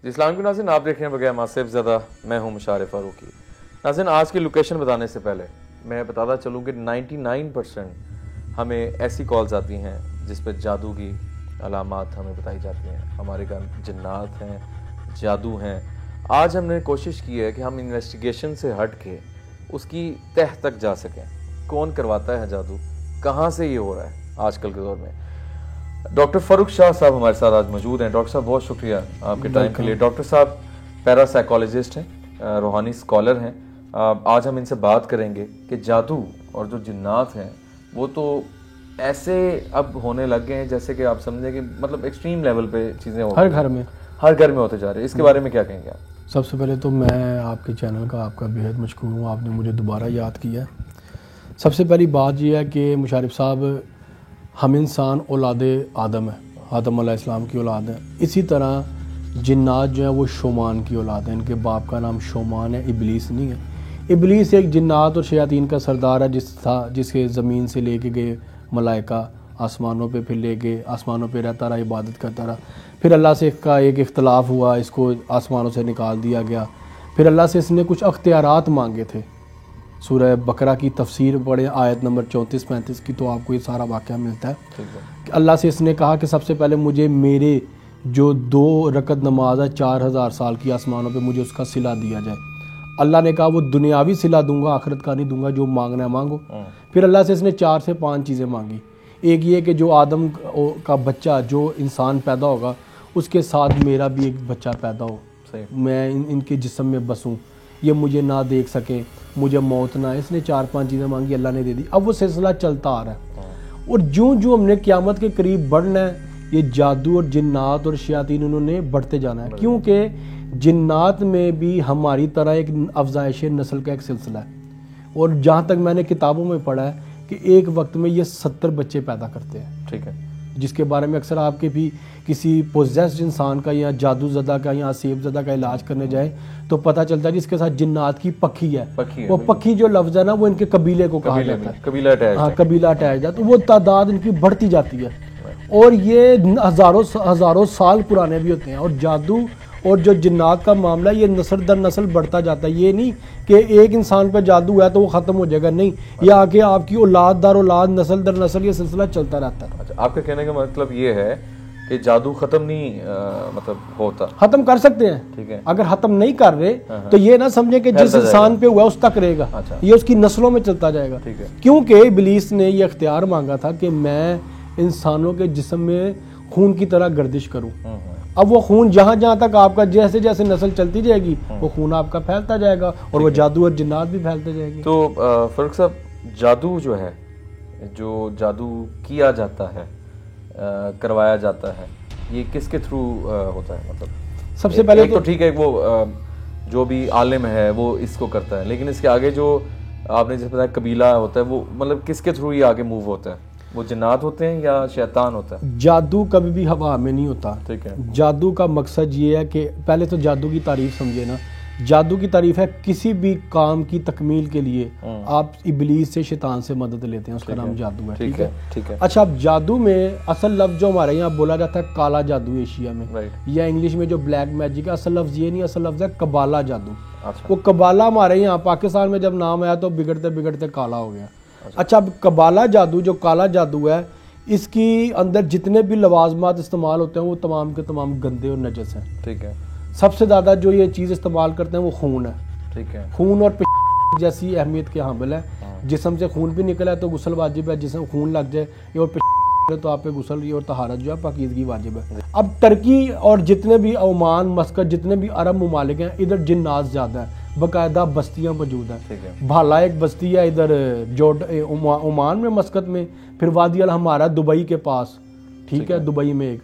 इस्लाम के नाज़रीन, आप देख रहे हैं बगैर मासिफ ज़्यादा। मैं हूं मुशारिफ फारूकी। नाज़रीन, आज की लोकेशन बताने से पहले मैं बताता चलूँ कि 99% हमें ऐसी कॉल्स आती हैं जिस पर जादू की अलामात हमें बताई जाती हैं। हमारे घर जिन्नात हैं, जादू हैं। आज हमने कोशिश की है कि हम इन्वेस्टिगेशन से हट के उसकी तह तक जा सकें। कौन करवाता है जादू, कहाँ से ये हो रहा है आजकल के दौर में। डॉक्टर फ़ारूक शाह साहब हमारे साथ आज मौजूद हैं। डॉक्टर साहब, बहुत शुक्रिया आपके टाइम के लिए। डॉक्टर साहब पैरासाइकोलॉजिस्ट हैं, रूहानी स्कॉलर हैं। आज हम इनसे बात करेंगे कि जादू और जो जिन्नात हैं वो तो ऐसे अब होने लग गए हैं जैसे कि आप समझें कि मतलब एक्सट्रीम लेवल पे चीज़ें हर घर में होते जा रहे हैं। इसके बारे में क्या कहेंगे आप? सबसे पहले तो मैं आपके चैनल का आपका बेहद मशकूर हूँ, आपने मुझे दोबारा याद किया है। सबसे पहली बात यह है कि मुशारिफ साहब, हम इंसान औलाद आदम है, आदम अलैहिस्सलाम की औलाद है। इसी तरह जिन्नात जो है वो शोमान की औलाद है। इनके बाप का नाम शोमान है, इबलीस नहीं है। इबलीस एक जिन्नात और शयातीन का सरदार है जिसके ज़मीन से लेके गए मलाइका आसमानों पे, फिर ले गए आसमानों पे रहता रहा, इबादत करता रहा। फिर अल्लाह से इसका एक इख्तलाफ हुआ, इसको आसमानों से निकाल दिया गया। फिर अल्लाह से इसने कुछ अख्तियारात मांगे थे। सूरह बकरा की तफसीर पढ़े, आयत नंबर 34-35 की, तो आपको ये सारा वाक़या मिलता है कि अल्लाह से इसने कहा कि सबसे पहले मुझे मेरे जो 2 रकत नमाज है 4000 साल की आसमानों पे, मुझे उसका सिला दिया जाए। अल्लाह ने कहा वो दुनियावी सिला दूंगा, आखिरत का नहीं दूंगा, जो मांगना है मांगो। फिर अल्लाह से इसने 4 से 5 चीज़ें मांगी। एक ये कि जो आदम का बच्चा, जो इंसान पैदा होगा, उसके साथ मेरा भी एक बच्चा पैदा हो, मैं इनके जिस्म में बसूँ, ये मुझे ना देख सके, मुझे मौत ना। इसने 4-5 चीज़ें मांगी, अल्लाह ने दे दी। अब वो सिलसिला चलता आ रहा है और जो हमने क़यामत के करीब बढ़ना है, ये जादू और जिन्नात और शयातीन उन्होंने बढ़ते जाना है, क्योंकि जिन्नात में भी हमारी तरह एक अफजाइश नस्ल का एक सिलसिला है। और जहाँ तक मैंने किताबों में पढ़ा है कि एक वक्त में ये 70 बच्चे पैदा करते हैं। ठीक है, जिसके बारे में अक्सर आपके भी किसी पोजेस्ड इंसान का या जादू ज़दा का या सेब ज़दा का इलाज करने जाए तो पता चलता है जिसके साथ जिन्नात की पक्की है। वो पक्की जो लफ्ज़ है ना, वो इनके कबीले को कहा जाता है, कबीला अटैच है। तो वो तादाद इनकी बढ़ती जाती है और ये हज़ारों साल पुराने भी होते हैं। और जादू और जो जिन्नात का मामला है, ये नस्ल दर नस्ल बढ़ता जाता है। ये नहीं कि एक इंसान पर जादू है तो वो ख़त्म हो जाएगा, नहीं, ये आके आपकी औलाद दर औलाद, नस्ल दर नस्ल ये सिलसिला चलता रहता है। अच्छा, आपके कहने का मतलब ये है कि जादू ख़त्म नहीं मतलब होता? ख़त्म कर सकते हैं, ठीक है। अगर ख़त्म नहीं कर रहे तो ये ना समझे कि जिस इंसान पे हुआ उस तक रहेगा। अच्छा। ये उसकी नस्लों में चलता जाएगा, ठीक है। क्योंकि इब्लीस ने ये इख्तियार मांगा था कि मैं इंसानों के जिस्म में खून की तरह गर्दिश करूँ। अब वो खून जहाँ जहाँ तक आपका जैसे जैसे नस्ल चलती जाएगी वो खून आपका फैलता जाएगा और वो जादू और जिन्नात भी फैलते जाएगी। तो फ़ारूक साहब, जादू जो है, जो जादू किया जाता है, करवाया जाता है, ये किसके थ्रू होता है? मतलब सबसे पहले तो ठीक है, वो जो भी आलिम है वो इसको करता है, लेकिन इसके आगे जो आपने जैसे बताया कबीला होता है, वो मतलब किसके थ्रू ये आगे मूव होता है? वो जिन्नात होते हैं या शैतान होता है? जादू कभी भी हवा में नहीं होता, ठीक है। जादू का मकसद ये है कि पहले तो जादू की तारीफ समझे ना। जादू की तारीफ है किसी भी काम की तकमील के लिए आप इब्लीस से, शैतान से मदद लेते हैं, उसका नाम जादू है, ठीक है, ठीक है। अच्छा, अब जादू में असल लफ्ज़ जो हमारे यहाँ बोला जाता है काला जादू एशिया में, या इंग्लिश में जो ब्लैक मैजिक है, असल लफ्ज़ ये नहीं, असल लफ्ज़ है कबाला जादू। वो कबाला हमारे यहाँ पाकिस्तान में जब नाम आया तो बिगड़ते बिगड़ते काला हो गया। अच्छा, अब कबाला जादू, जो काला जादू है, इसकी अंदर जितने भी लवाजमात इस्तेमाल होते हैं वो तमाम के तमाम गंदे और नजस हैं, ठीक है। सबसे ज़्यादा जो ये चीज़ इस्तेमाल करते हैं वो खून है, ठीक है। खून और जैसी अहमियत के हामिल है। जिस्म से खून भी निकला है तो गुस्ल वाजिब है, जिसमें खून लग जाए और तो आप पे गुस्ल और तहारत जो है पाकीज़गी वाजिब है। अब टर्की और जितने भी ओमान, मस्कत, जितने भी अरब ममालिक हैं, इधर जिन्नात ज़्यादा है, बाकायदा बस्तियाँ मौजूद हैं। भाला एक बस्ती है इधर ओमान में, मस्कत में, फिर वादी अल हमारा दुबई के पास, ठीक है, दुबई में एक,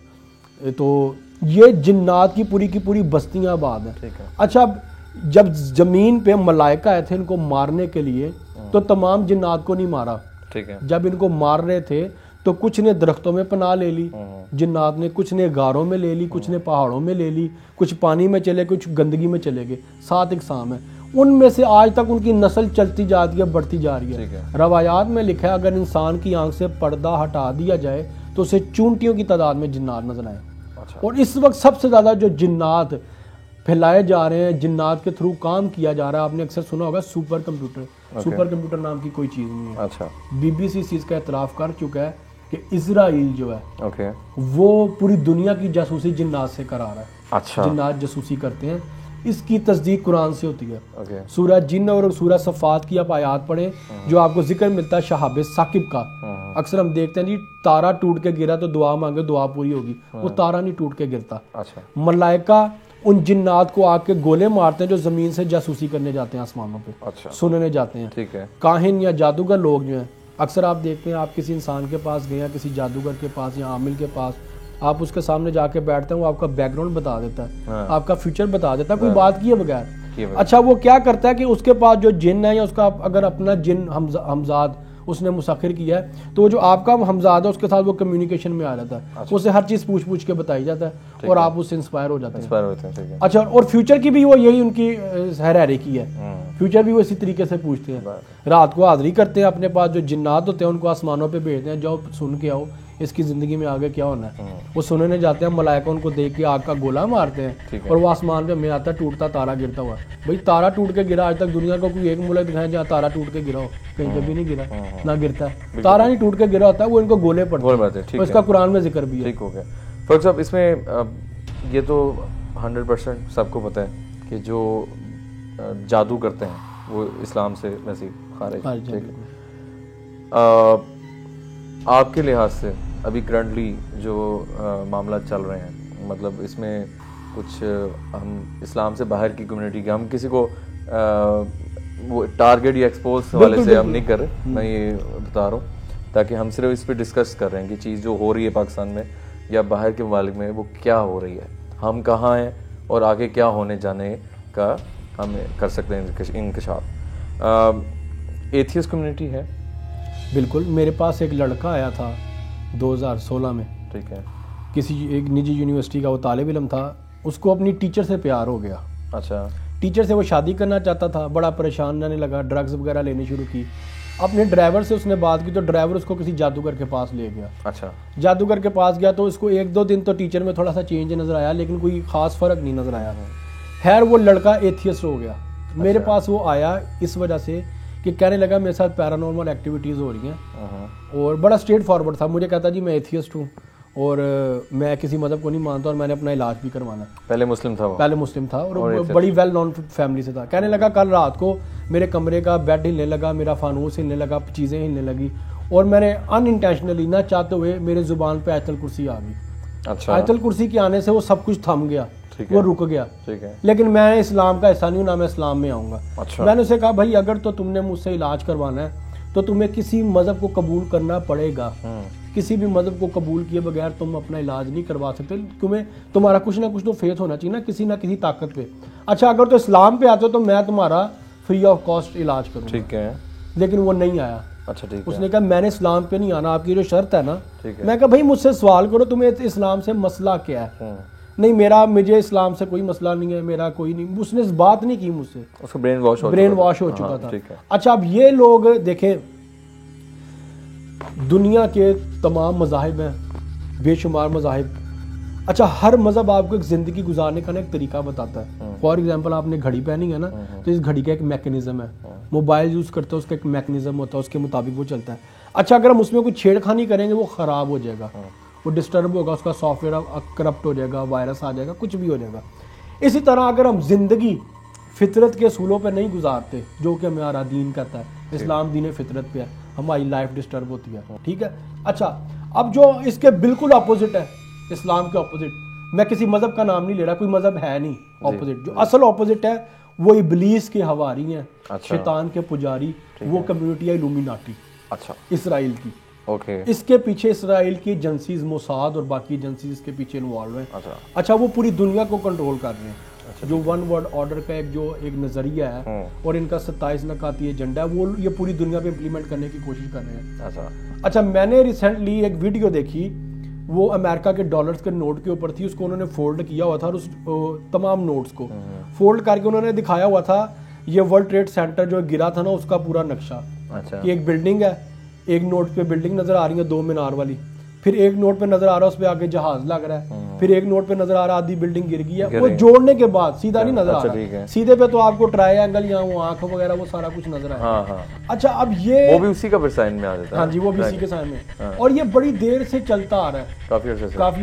तो ये जिन्नात की पूरी बस्तियाँ आबाद हैं। अच्छा, जब ज़मीन पे मलाइका आए थे इनको मारने के लिए तो तमाम जिन्नात को नहीं मारा, ठीक है। जब इनको मार रहे थे तो कुछ ने दरख्तों में पनाह ले ली जिन्नात ने, कुछ ने गारों में ले ली, कुछ ने पहाड़ों में ले ली, कुछ पानी में चले, कुछ गंदगी में चले गए। 7 इकसाम है, उनमें से आज तक उनकी नस्ल चलती जाती है, बढ़ती जा रही है। रवायात में लिखा है अगर इंसान की आंख से पर्दा हटा दिया जाए तो उसे चूंटियों की तादाद में जिन्नात नजर आए। और इस वक्त सबसे ज़्यादा जो जिन्नात फैलाए जा रहे हैं, जिन्नात के थ्रू काम किया जा रहा है। आपने अक्सर सुना होगा सुपर कंप्यूटर। सुपर कंप्यूटर नाम की कोई चीज़ नहीं है। अच्छा। BBC इस चीज़ का एतराफ़ कर चुका है कि इजराइल जो है वो पूरी दुनिया की जासूसी जिन्नात से करा रहा है। अच्छा। जिन्नात जासूसी करते हैं, इसकी तस्दीक कुरान से होती है। सूरह जिन्न और सूरह सफ़ात की आप आयात पढ़े, जो आपको जिक्र मिलता है शहाब साकिब का। अक्सर हम देखते हैं जी, तारा टूट के गिरा तो दुआ मांगे, दुआ पूरी होगी। वो तारा नहीं टूट के गिरता। अच्छा। मलाइका उन जिन्नात को आके गोले मारते हैं जो जमीन से जासूसी करने जाते हैं आसमानों पे। अच्छा। सुनने जाते हैं। ठीक है। काहिन या जादूगर लोग जो हैं, अक्सर आप देखते हैं, आप किसी इंसान के पास गए या किसी जादूगर के पास या आमिल के पास, आप उसके सामने जाके बैठते हैं, वो आपका बैकग्राउंड बता देता है, आपका फ्यूचर बता देता है, कोई बात किए बगैर। अच्छा, वो क्या करता है कि उसके पास जो जिन है या उसका अगर अपना जिन हमजाद उसने मुसाखिर किया है, तो जो आपका हमजाद है उसके साथ वो कम्युनिकेशन में आ जाता है। अच्छा। उसे हर चीज़ पूछ के बताई जाता है और आप उससे इंस्पायर हो जाते हैं। अच्छा, और फ्यूचर की भी वो यही उनकी हैरारी की है। फ्यूचर भी वो इसी तरीके से पूछते हैं। रात को हाजिरी करते हैं, अपने पास जो जिन्नात होते हैं उनको आसमानों पे भेजते हैं, जाओ सुन के आओ इसकी ज़िंदगी में आगे क्या होना है। वो सुनने जाते हैं, मलाइका उनको देख के आग का गोला मारते हैं और वो आसमान पे में आता है, टूटता तारा गिरता हुआ। भाई तारा टूट के गिरा, आज तक दुनिया को कोई एक मुल्क दिखाया जहाँ तारा टूट के गिरा हो? कहीं पे भी नहीं गिरा, ना गिरता है। तारा नहीं टूट के गिरा होता है, वो इनको गोले पड़ते हैं। तो इसका कुरान में जिक्र भी है। ठीक हो गया। फॉर साहब, इसमें ये तो 100% सबको पता है कि जो जादू करते हैं वो इस्लाम से वैसे खारिज है। आपके लिहाज से अभी करंटली जो मामला चल रहे हैं, मतलब इसमें कुछ हम इस्लाम से बाहर की कम्युनिटी के, हम किसी को वो टारगेट या एक्सपोज वाले से हम नहीं कर रहे, मैं ये बता रहा हूँ ताकि हम सिर्फ इस पर डिस्कस कर रहे हैं कि चीज़ जो हो रही है पाकिस्तान में या बाहर के ममालिक में वो क्या हो रही है, हम कहाँ हैं और आगे क्या होने जाने का हम कर सकते हैं इंकशाफ। एथियस्ट कम्युनिटी है। बिल्कुल, मेरे पास एक लड़का आया था 2016 में। ठीक है। किसी एक निजी यूनिवर्सिटी का वो तालिब इल्म था, उसको अपनी टीचर से प्यार हो गया। अच्छा। टीचर से वो शादी करना चाहता था, बड़ा परेशान रहने लगा, ड्रग्स वगैरह लेनी शुरू की। अपने ड्राइवर से उसने बात की तो ड्राइवर उसको किसी जादूगर के पास ले गया। अच्छा। जादूगर के पास गया तो उसको 1-2 दिन तो टीचर में थोड़ा सा चेंज नज़र आया, लेकिन कोई ख़ास फ़र्क नहीं नज़र आया। खैर वो लड़का एथियस्ट हो गया। अच्छा। मेरे पास वो आया इस वजह से कि कहने लगा मेरे साथ पैरानॉर्मल एक्टिविटीज़ हो रही हैं, और बड़ा स्ट्रेट फॉरवर्ड था। मुझे कहता जी मैं एथियस्ट हूँ और मैं किसी मज़हब को नहीं मानता और मैंने अपना इलाज भी करवाना है। पहले मुस्लिम था वो? पहले मुस्लिम था और बड़ी वेल नॉन फैमिली से था। कहने लगा कल रात को मेरे कमरे का बेड हिलने लगा, मेरा फानूस हिलने लगा, चीज़ें हिलने लगी, और मैंने अनइंटेंशनली ना चाहते हुए मेरे ज़ुबान पे आयतुल कुर्सी आ गई। अच्छा। आयतुल कुर्सी के आने से वो सब कुछ थम गया, वो रुक गया। ठीक है। लेकिन मैं इस्लाम का हिस्सा नहीं हूँ, ना मैं इस्लाम में आऊँगा। अच्छा। मैंने उसे कहा भाई अगर तो तुमने मुझसे इलाज करवाना है तो तुम्हें किसी मज़हब को कबूल करना पड़ेगा। किसी भी मज़हब को कबूल किए बगैर तुम अपना इलाज नहीं करवा सकते, तुम्हें तुम्हारा कुछ ना कुछ तो फेथ होना चाहिए ना किसी ताकत पे। अच्छा, अगर तो इस्लाम पे आते हो तो मैं तुम्हारा फ्री ऑफ कॉस्ट इलाज करूँगा। ठीक है। लेकिन वो नहीं आया। अच्छा, ठीक है। उसने कहा मैंने इस्लाम पे नहीं आना, आपकी जो शर्त है ना। मैं कहा भाई मुझसे सवाल करो तुम्हें इस्लाम से मसला क्या है। नहीं, मुझे इस्लाम से कोई मसला नहीं है, मेरा कोई नहीं। उसने इस बात नहीं की मुझसे, उसको ब्रेन वॉश हो चुका था। अच्छा, अब ये लोग देखें, दुनिया के तमाम मज़ाहिब हैं, बेशुमार मज़ाहिब। अच्छा, हर मज़हब आपको एक ज़िंदगी गुजारने का ना एक तरीका बताता है। फॉर एग्जांपल आपने घड़ी पहनी है ना, तो इस घड़ी का एक मैकेनिज्म है। मोबाइल यूज़ करते हो, उसका एक मैकेनिज्म होता है, उसके मुताबिक वो चलता है। अच्छा, अगर हम उसमें कोई छेड़खानी करेंगे वो ख़राब हो जाएगा, वो डिस्टर्ब होगा, उसका सॉफ्टवेयर करप्ट हो जाएगा, वायरस आ जाएगा, कुछ भी हो जाएगा। इसी तरह अगर हम ज़िंदगी फितरत के असूलों पर नहीं गुजारते, जो कि हमारा दीन कहता है, इस्लाम दीन फितरत पे है, हमारी लाइफ डिस्टर्ब होती है। ठीक है। अच्छा, अब जो इसके बिल्कुल अपोजिट है, इस्लाम के अपोजिट, मैं किसी मज़हब का नाम नहीं ले रहा, कोई मज़हब है नहीं अपोजिट, जो असल अपोजिट है वो इब्लीस के हवारी हैं। अच्छा। शैतान के पुजारी, वो कम्युनिटी है इल्यूमिनाटी। अच्छा। इसराइल की। ओके। इसके पीछे इसराइल की एजेंसीज, मोसाद और बाकी एजेंसीज इसके पीछे इन्वॉल्व हैं। अच्छा, वो पूरी दुनिया को कंट्रोल कर रहे हैं। अच्छा। जो वन वर्ल्ड ऑर्डर का एक नजरिया है और इनका 27 नकाती एजेंडा है, वो ये पूरी दुनिया पे इम्प्लीमेंट करने की कोशिश कर रहे हैं। अच्छा, मैंने रिसेंटली एक वीडियो देखी, वो अमेरिका के डॉलर्स के नोट के ऊपर थी, उसको उन्होंने फोल्ड किया हुआ था और उस तमाम नोट्स को फोल्ड करके उन्होंने दिखाया हुआ था ये वर्ल्ड ट्रेड सेंटर जो गिरा था ना, उसका पूरा नक्शा। अच्छा। कि एक बिल्डिंग है, एक नोट पे बिल्डिंग नजर आ रही है 2 मीनार वाली, फिर एक नोट पे नजर आ रहा है उस पे आगे जहाज लग रहा है, फिर एक नोट पे नजर आ रहा आधी बिल्डिंग गिर गई है, वो जोड़ने के बाद सीधा नहीं नजर आ रहा, सीधे पे तो आपको ट्रायंगल या वो आंख वगैरह वो सारा कुछ नजर आया। अच्छा, अब ये वो भी उसी का फिर साइन में आ जाता है। हाँ जी, वो भी इसी के साइन में, और ये बड़ी देर से चलता आ रहा है, काफी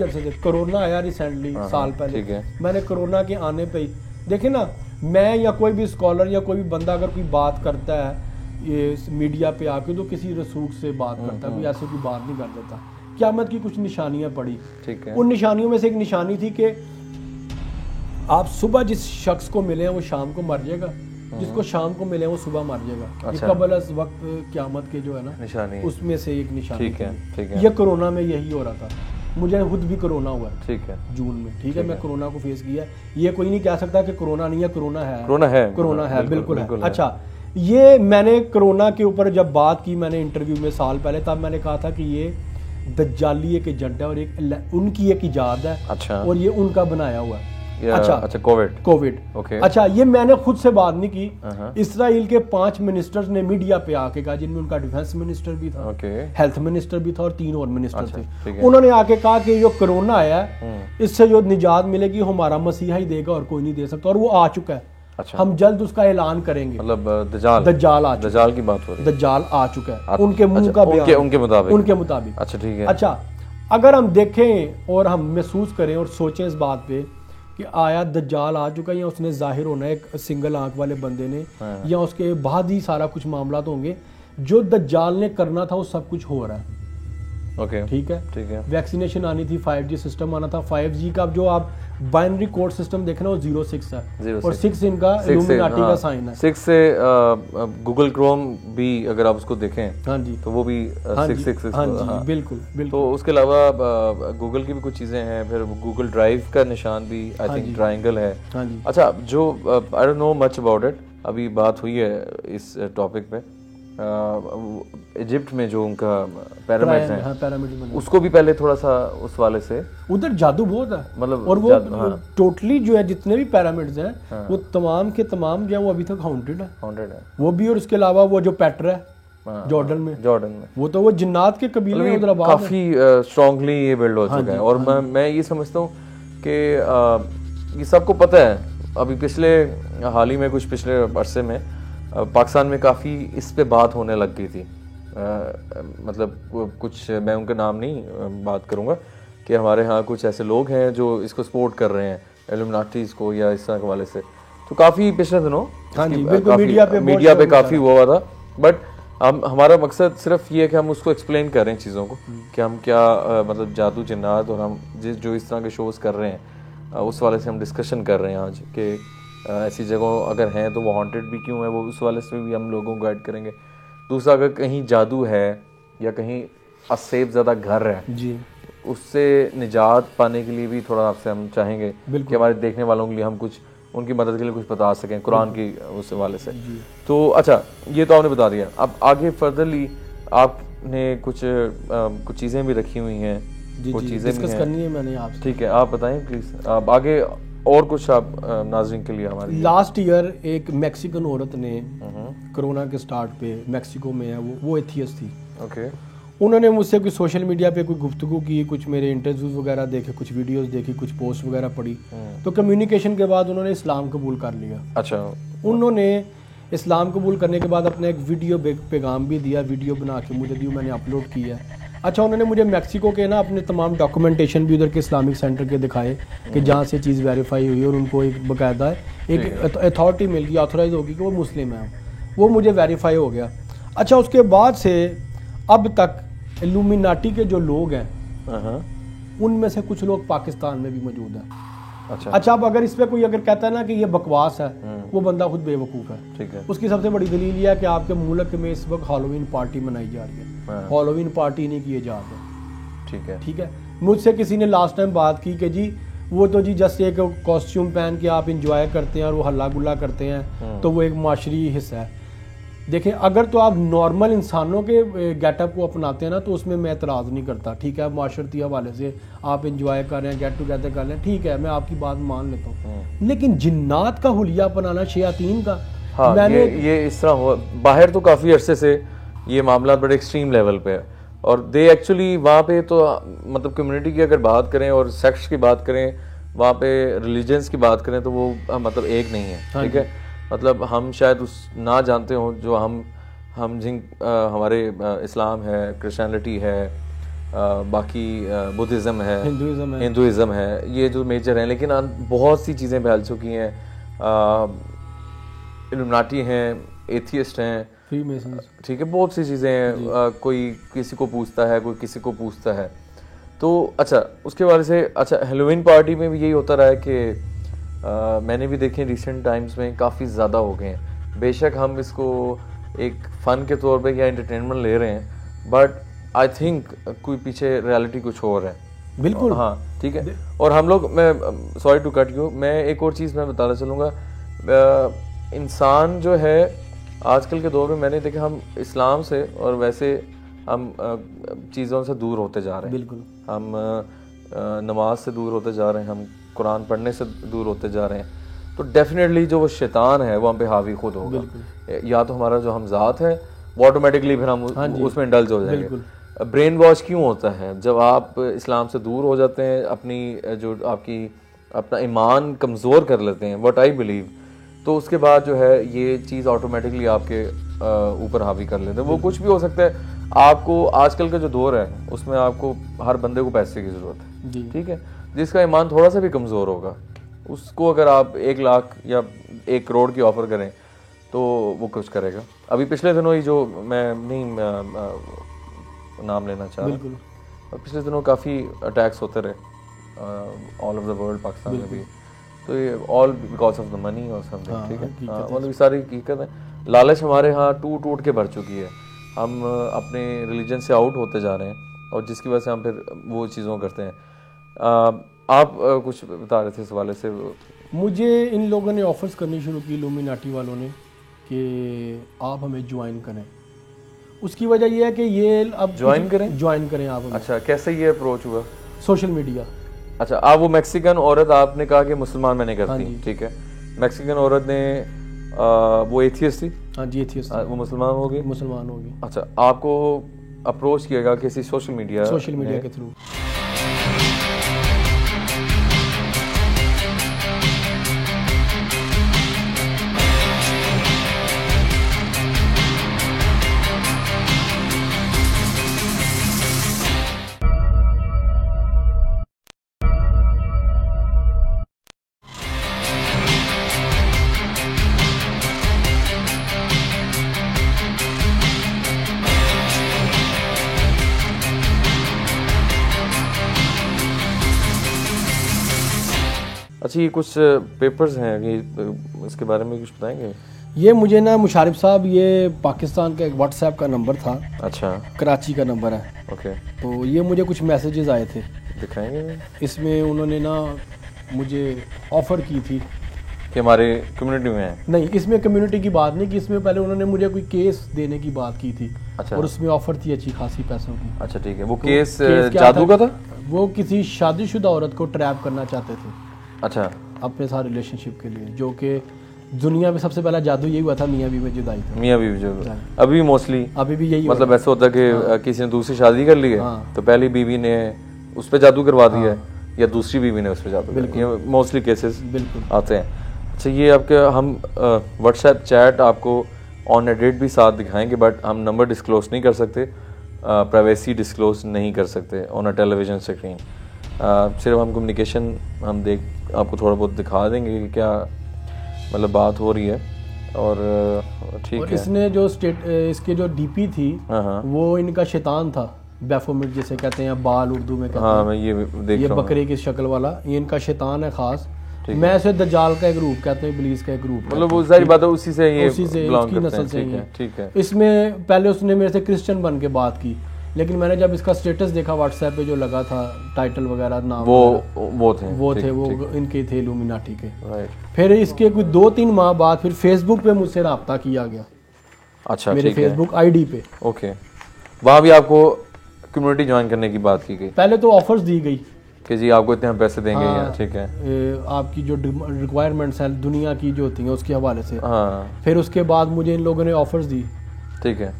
अरसे से। कोरोना आया रिसेंटली साल पहले, मैंने कोरोना के आने पे ही देखे ना, मैं या कोई भी स्कॉलर या कोई भी बंदा अगर कोई बात करता है ये मीडिया पे आके, तो किसी रसूख से बात करता है, कोई ऐसे की बात नहीं कर देता। क़यामत की कुछ निशानियां पड़ी, ठीक है। उन निशानियों में से एक निशानी थी कि आप सुबह जिस शख्स को मिले हैं वो शाम को मर जाएगा, जिसको शाम को मिले वो सुबह मर जाएगा। अच्छा। कबल अस वक्त क़यामत के जो है ना निशानी, उसमें से एक निशानी, ठीक है। ये कोरोना में यही हो रहा था। मुझे खुद भी कोरोना हुआ, ठीक है, जून में, ठीक है। मैं कोरोना को फेस किया, ये कोई नहीं कह सकता कि कोरोना नहीं है, कोरोना है, बिल्कुल है। अच्छा, ये मैंने कोरोना के ऊपर जब बात की मैंने इंटरव्यू में साल पहले, तब मैंने कहा था कि ये दज्जाली एक एजेंट है और एक उनकी एक इजाद है। अच्छा। और ये उनका बनाया हुआ है। अच्छा, कोविड, ओके। अच्छा, ये मैंने खुद से बात नहीं की, इसराइल के 5 मिनिस्टर्स ने मीडिया पे आके कहा, जिनमें उनका डिफेंस मिनिस्टर भी था, हेल्थ मिनिस्टर भी था और 3 और मिनिस्टर थे। उन्होंने आके कहा कि जो कोरोना आया इससे जो निजात मिलेगी हमारा मसीहा ही देगा और कोई नहीं दे सकता, और वो आ चुका है। अच्छा। हम जल्द उसका ऐलान करेंगे, मतलब दज्जाल की बात हो रही है, दज्जाल आ चुका है, उनके मुंह का बयान, उनके मुताबिक। अच्छा, ठीक है। अच्छा, अगर हम देखें और हम महसूस करें और सोचें इस बात पे कि आया दज्जाल आ चुका है या उसने जाहिर होना है एक सिंगल आंख वाले बंदे ने, या उसके बाद ही सारा कुछ मामला तो होंगे, जो दज्जाल ने करना था वो सब कुछ हो रहा है। ओके, ठीक है। वैक्सीनेशन आनी थी, 5G सिस्टम आना था। 5G का जो आप बाइनरी कोड सिस्टम देखना, वो 06 है, और 6 इनका इल्यूमिनाटी का साइन है। 6 से गूगल क्रोम भी अगर आप उसको देखें, हाँ जी, तो वो भी 666, हाँ जी, बिल्कुल। तो उसके अलावा गूगल की भी कुछ चीजें हैं, फिर गूगल ड्राइव का निशान भी आई थिंक ट्रायंगल है। हाँ जी। अच्छा, जो I don't know much about it, अभी बात हुई है इस टॉपिक पे, इजिप्ट में जो उनका पिरामिड्स हैं, पिरामिड, उसको भी पहले थोड़ा सा उस वाले से उधर जादू बहुत है, मतलब, और वो टोटली जो है जितने भी पिरामिड्स हैं वो तमाम के तमाम जो है वो अभी तक हाउंटेड है वो भी। और उसके अलावा वो जो पेट्रा है जॉर्डन में वो तो वो जिन्नात के कबीले उधर काफी स्ट्रांगली ये बिल्ड हो चुका है। और मैं ये समझता हूँ कि ये सबको पता है। अभी हाल ही में कुछ पिछले अरसे में पाकिस्तान में काफ़ी इस पे बात होने लग गई थी, मतलब कुछ, मैं उनका नाम नहीं बात करूँगा, कि हमारे यहाँ कुछ ऐसे लोग हैं जो इसको सपोर्ट कर रहे हैं, इल्यूमिनाटीज़ को या इस तरह के वाले से। तो काफ़ी पिछले दिनों मीडिया पे काफ़ी हुआ था। बट हमारा मकसद सिर्फ ये है कि हम उसको एक्सप्लेन कर रहे हैं चीज़ों को, कि हम क्या मतलब जादू जिन्नात, और हम जो इस तरह के शोज़ कर रहे हैं उस वाले से हम डिस्कशन कर रहे हैं आज, कि ऐसी जगह अगर हैं तो वो हॉन्टेड भी क्यों है, वो उस वाले से भी हम लोगों को गाइड करेंगे। दूसरा, अगर कहीं जादू है या कहीं असैब ज़्यादा घर है जी, उससे निजात पाने के लिए भी थोड़ा आपसे हम चाहेंगे कि हमारे देखने वालों के लिए हम कुछ उनकी मदद के लिए कुछ बता सकें कुरान की उस वाले से। तो अच्छा, ये तो आपने बता दिया। अब आगे फर्दरली आपने कुछ चीज़ें भी रखी हुई हैं, कुछ चीज़ें डिस्कस करनी है मैंने आपसे। ठीक है, आप बताएं प्लीज़। आप आगे और कुछ आप नाज़रीन के लिए हमारे। लास्ट ईयर एक मैक्सिकन औरत ने कोरोना के स्टार्ट पे, मैक्सिको में है वो एथियस्ट थी। ओके। उन्होंने मुझसे कुछ सोशल मीडिया पे कोई गुफ्तगू की, कुछ मेरे इंटरव्यूज वगैरह देखे, कुछ वीडियोस देखी, कुछ पोस्ट वगैरह पढ़ी, तो कम्युनिकेशन के बाद उन्होंने इस्लाम कबूल कर लिया। अच्छा। उन्होंने इस्लाम कबूल करने के बाद अपना एक वीडियो पैगाम भी दिया, वीडियो बना के मुझे दी, मैंने अपलोड किया। अच्छा, उन्होंने मुझे मैक्सिको के ना अपने तमाम डॉक्यूमेंटेशन भी उधर के इस्लामिक सेंटर के दिखाए कि जहाँ से चीज़ वेरीफाई हुई, और उनको एक बाकायदा एक अथॉरिटी मिल गई, ऑथराइज होगी कि वो मुस्लिम है, वो मुझे वेरीफाई हो गया। अच्छा, उसके बाद से अब तक इल्यूमिनाटी के जो लोग हैं उनमें से कुछ लोग पाकिस्तान में भी मौजूद हैं। अच्छा, अब अगर इस पे कोई अगर कहता है ना कि ये बकवास है, वो बंदा खुद बेवकूफ़ है। ठीक है। उसकी सबसे बड़ी दलील यह है कि आपके मुल्क में इस वक्त हैलोवीन पार्टी मनाई जा रही है, हैलोवीन पार्टी नहीं किए जा रहे। ठीक है। मुझसे किसी ने लास्ट टाइम बात की कि जी वो तो जी जस्ट एक कॉस्ट्यूम पहन के आप इंजॉय करते हैं और वो हल्ला गुल्ला करते हैं, तो वो एक माशरी हिस्सा है। देखें, अगर तो आप नॉर्मल इंसानों के गेटअप को अपनाते हैं ना, तो उसमें मैं एतराज़ नहीं करता। ठीक है, माशरती हवाले से आप इंजॉय कर रहे हैं, गेट टुगेदर कर रहे हैं, ठीक है, मैं आपकी बात मान लेता हूँ। लेकिन जिन्नात का हुलिया बनाना, शयातीन का, मैंने ये इस तरह बाहर तो काफ़ी अरसे से ये मामला बड़े एक्सट्रीम लेवल पे है, और दे एक्चुअली वहाँ पे तो मतलब कम्युनिटी की अगर बात करें और सेक्ट्स की बात करें, वहाँ पे रिलीजन्स की बात करें तो वो मतलब एक नहीं है, ठीक है। मतलब हम शायद उस ना जानते हों जो हम जिन हमारे इस्लाम है, क्रिश्चियनिटी है, बाकी बुद्धिज़्म है, हिंदुइज़्म है, ये जो मेजर हैं, लेकिन बहुत सी चीज़ें फैल चुकी हैं। इल्यूमिनाटी हैं, एथियस्ट हैं, ठीक है, बहुत सी चीज़ें हैं। कोई किसी को पूछता है, कोई किसी को पूछता है। तो अच्छा, उसके बारे से अच्छा, हेलोवीन पार्टी में भी यही होता रहा है कि मैंने भी देखे रिसेंट टाइम्स में काफ़ी ज़्यादा हो गए हैं। बेशक हम इसको एक फ़न के तौर पे या एंटरटेनमेंट ले रहे हैं, बट आई थिंक कोई पीछे रियलिटी कुछ और है। बिल्कुल, हाँ, ठीक है। और हम लोग, मैं सॉरी टू कट यू, मैं एक और चीज़ मैं बताना चलूँगा। इंसान जो है आजकल के दौर में, मैंने देखा हम इस्लाम से और वैसे हम चीज़ों से दूर होते जा रहे हैं। बिल्कुल, हम नमाज से दूर होते जा रहे हैं, हम कुरान पढ़ने से दूर होते जा रहे हैं। तो डेफिनेटली जो वो शैतान है वो हम पे हावी खुद होगा। या तो हमारा जो हम ज़ात है वो ऑटोमेटिकली फिर हम उसमें इंडल्ज हो जाएंगे। ब्रेन वॉश क्यों होता है? जब आप इस्लाम से दूर हो जाते हैं, अपनी जो आपकी अपना ईमान कमज़ोर कर लेते हैं, व्हाट आई बिलीव, तो उसके बाद जो है ये चीज़ ऑटोमेटिकली आपके ऊपर हावी कर लेते हैं। वो कुछ भी हो सकता है। आपको आजकल का जो दौर है उसमें आपको हर बंदे को पैसे की ज़रूरत है, ठीक है। जिसका ईमान थोड़ा सा भी कमज़ोर होगा, उसको अगर आप 1 लाख या 1 करोड़ की ऑफ़र करें तो वो कुछ करेगा। अभी पिछले दिनों ही, जो मैं नहीं नाम लेना चाह रहा, पिछले दिनों काफ़ी अटैक्स होते रहे all over the world, Pakistan में भी। तो ये all because of the money और समथिंग, ठीक है। मतलब ये सारी हकीकत है। लालच हमारे यहाँ टूट के भर चुकी है। हम अपने रिलीजन से आउट होते जा रहे हैं और जिसकी वजह से हम फिर वो चीज़ों करते हैं। आप कुछ बता रहे थे इस हवाले से। मुझे इन लोगों ने ऑफर्स करनी शुरू की, इल्यूमिनाटी वालों ने, कि आप हमें ज्वाइन करें। उसकी वजह यह है कि ये अब ज्वाइन करें आप हमें। अच्छा, कैसे ये अप्रोच हुआ? Social media. अच्छा, आप वो मैक्सिकन औरत, आपने कहा कि मुसलमान मैंने करती, ठीक है। मैक्सिकन औरत ने वो एथियस्ट थी? हाँ जी, एथियस्ट। वो मुसलमान हो गई? मुसलमान हो गई। अच्छा, आपको अप्रोच किया किसी सोशल मीडिया के थ्रू? अच्छा, ये कुछ पेपर्स हैं कि इसके बारे में कुछ बताएंगे? ये मुझे ना मुशारिफ साहब, ये पाकिस्तान का एक व्हाट्सएप का नंबर था। अच्छा, कराची का नंबर है। ओके। तो ये मुझे कुछ मैसेजेस आए थे, दिखाएंगे? इसमें उन्होंने ना मुझे ऑफ़र की थी कि हमारे कम्युनिटी में है। नहीं, इसमें कम्युनिटी की बात नहीं की, इसमें पहले उन्होंने मुझे कोई केस देने की बात की थी। अच्छा। और उसमें ऑफ़र थी अच्छी खासी पैसों की। अच्छा, ठीक है। वो केस जादू का था? वो किसी शादीशुदा औरत को ट्रैप करना चाहते थे। अच्छा। अपने साथ रिलेशनशिप के लिए, जो कि दुनिया में सबसे पहला जादू यही हुआ था, मियाँ बीवी में जुदाई था। मियाँ बीवी जुदाई अभी मोस्टली अभी भी यही मतलब ऐसा होता है कि किसी ने दूसरी शादी कर ली है, तो पहली बीवी ने उस पर जादू करवा दिया है या दूसरी बीवी ने उस पर जादू करवा दिया। मोस्टली केसेस आते हैं। अच्छा, ये आपके हम व्हाट्सएप चैट आपको ऑन एडिट भी साथ दिखाएंगे, बट हम नंबर डिस्क्लोज नहीं कर सकते, प्राइवेसी डिस्क्लोज नहीं कर सकते ऑन अ टेलीविजन स्क्रीन। सिर्फ हम कम्युनिकेशन हम आपको थोड़ा बहुत दिखा देंगे कि क्या मतलब बात हो रही है। और ठीक है। इसने जो इसके जो डीपी थी, वो इनका शैतान था, बैफोमेट जिसे कहते हैं, बाल उर्दू में कहते हैं। मैं ये देख रहा हूं, बकरे की शक्ल वाला, ये इनका शैतान है खास। मैं इसे दज्जाल का एक रूप कहते हैं, इब्लीस का एक रूप, मतलब वो सारी बात है, उसी से ये उसकी नस्ल से ही है। ठीक है। इसमें पहले उसने मेरे से क्रिश्चियन बन के बात की, लेकिन मैंने जब इसका स्टेटस देखा व्हाट्सएप पे जो लगा था, टाइटल वगैरह, नाम वो थे वो इनके थे, इल्यूमिनाटी के। फिर इसके कुछ 2-3 माह बाद फिर फेसबुक पे मुझसे रब्ता किया गया। अच्छा, मेरे फेसबुक आईडी पे। ओके। वहाँ भी आपको कम्युनिटी ज्वाइन करने की बात की गई? पहले तो ऑफर्स दी गई कि जी आपको इतने हम पैसे देंगे। हाँ, ठीक है। आपकी जो रिक्वायरमेंट्स हैं दुनिया की जो होती हैं उसके हवाले से। हाँ। फिर उसके बाद मुझे इन लोगों ने ऑफर्स दी, ठीक है,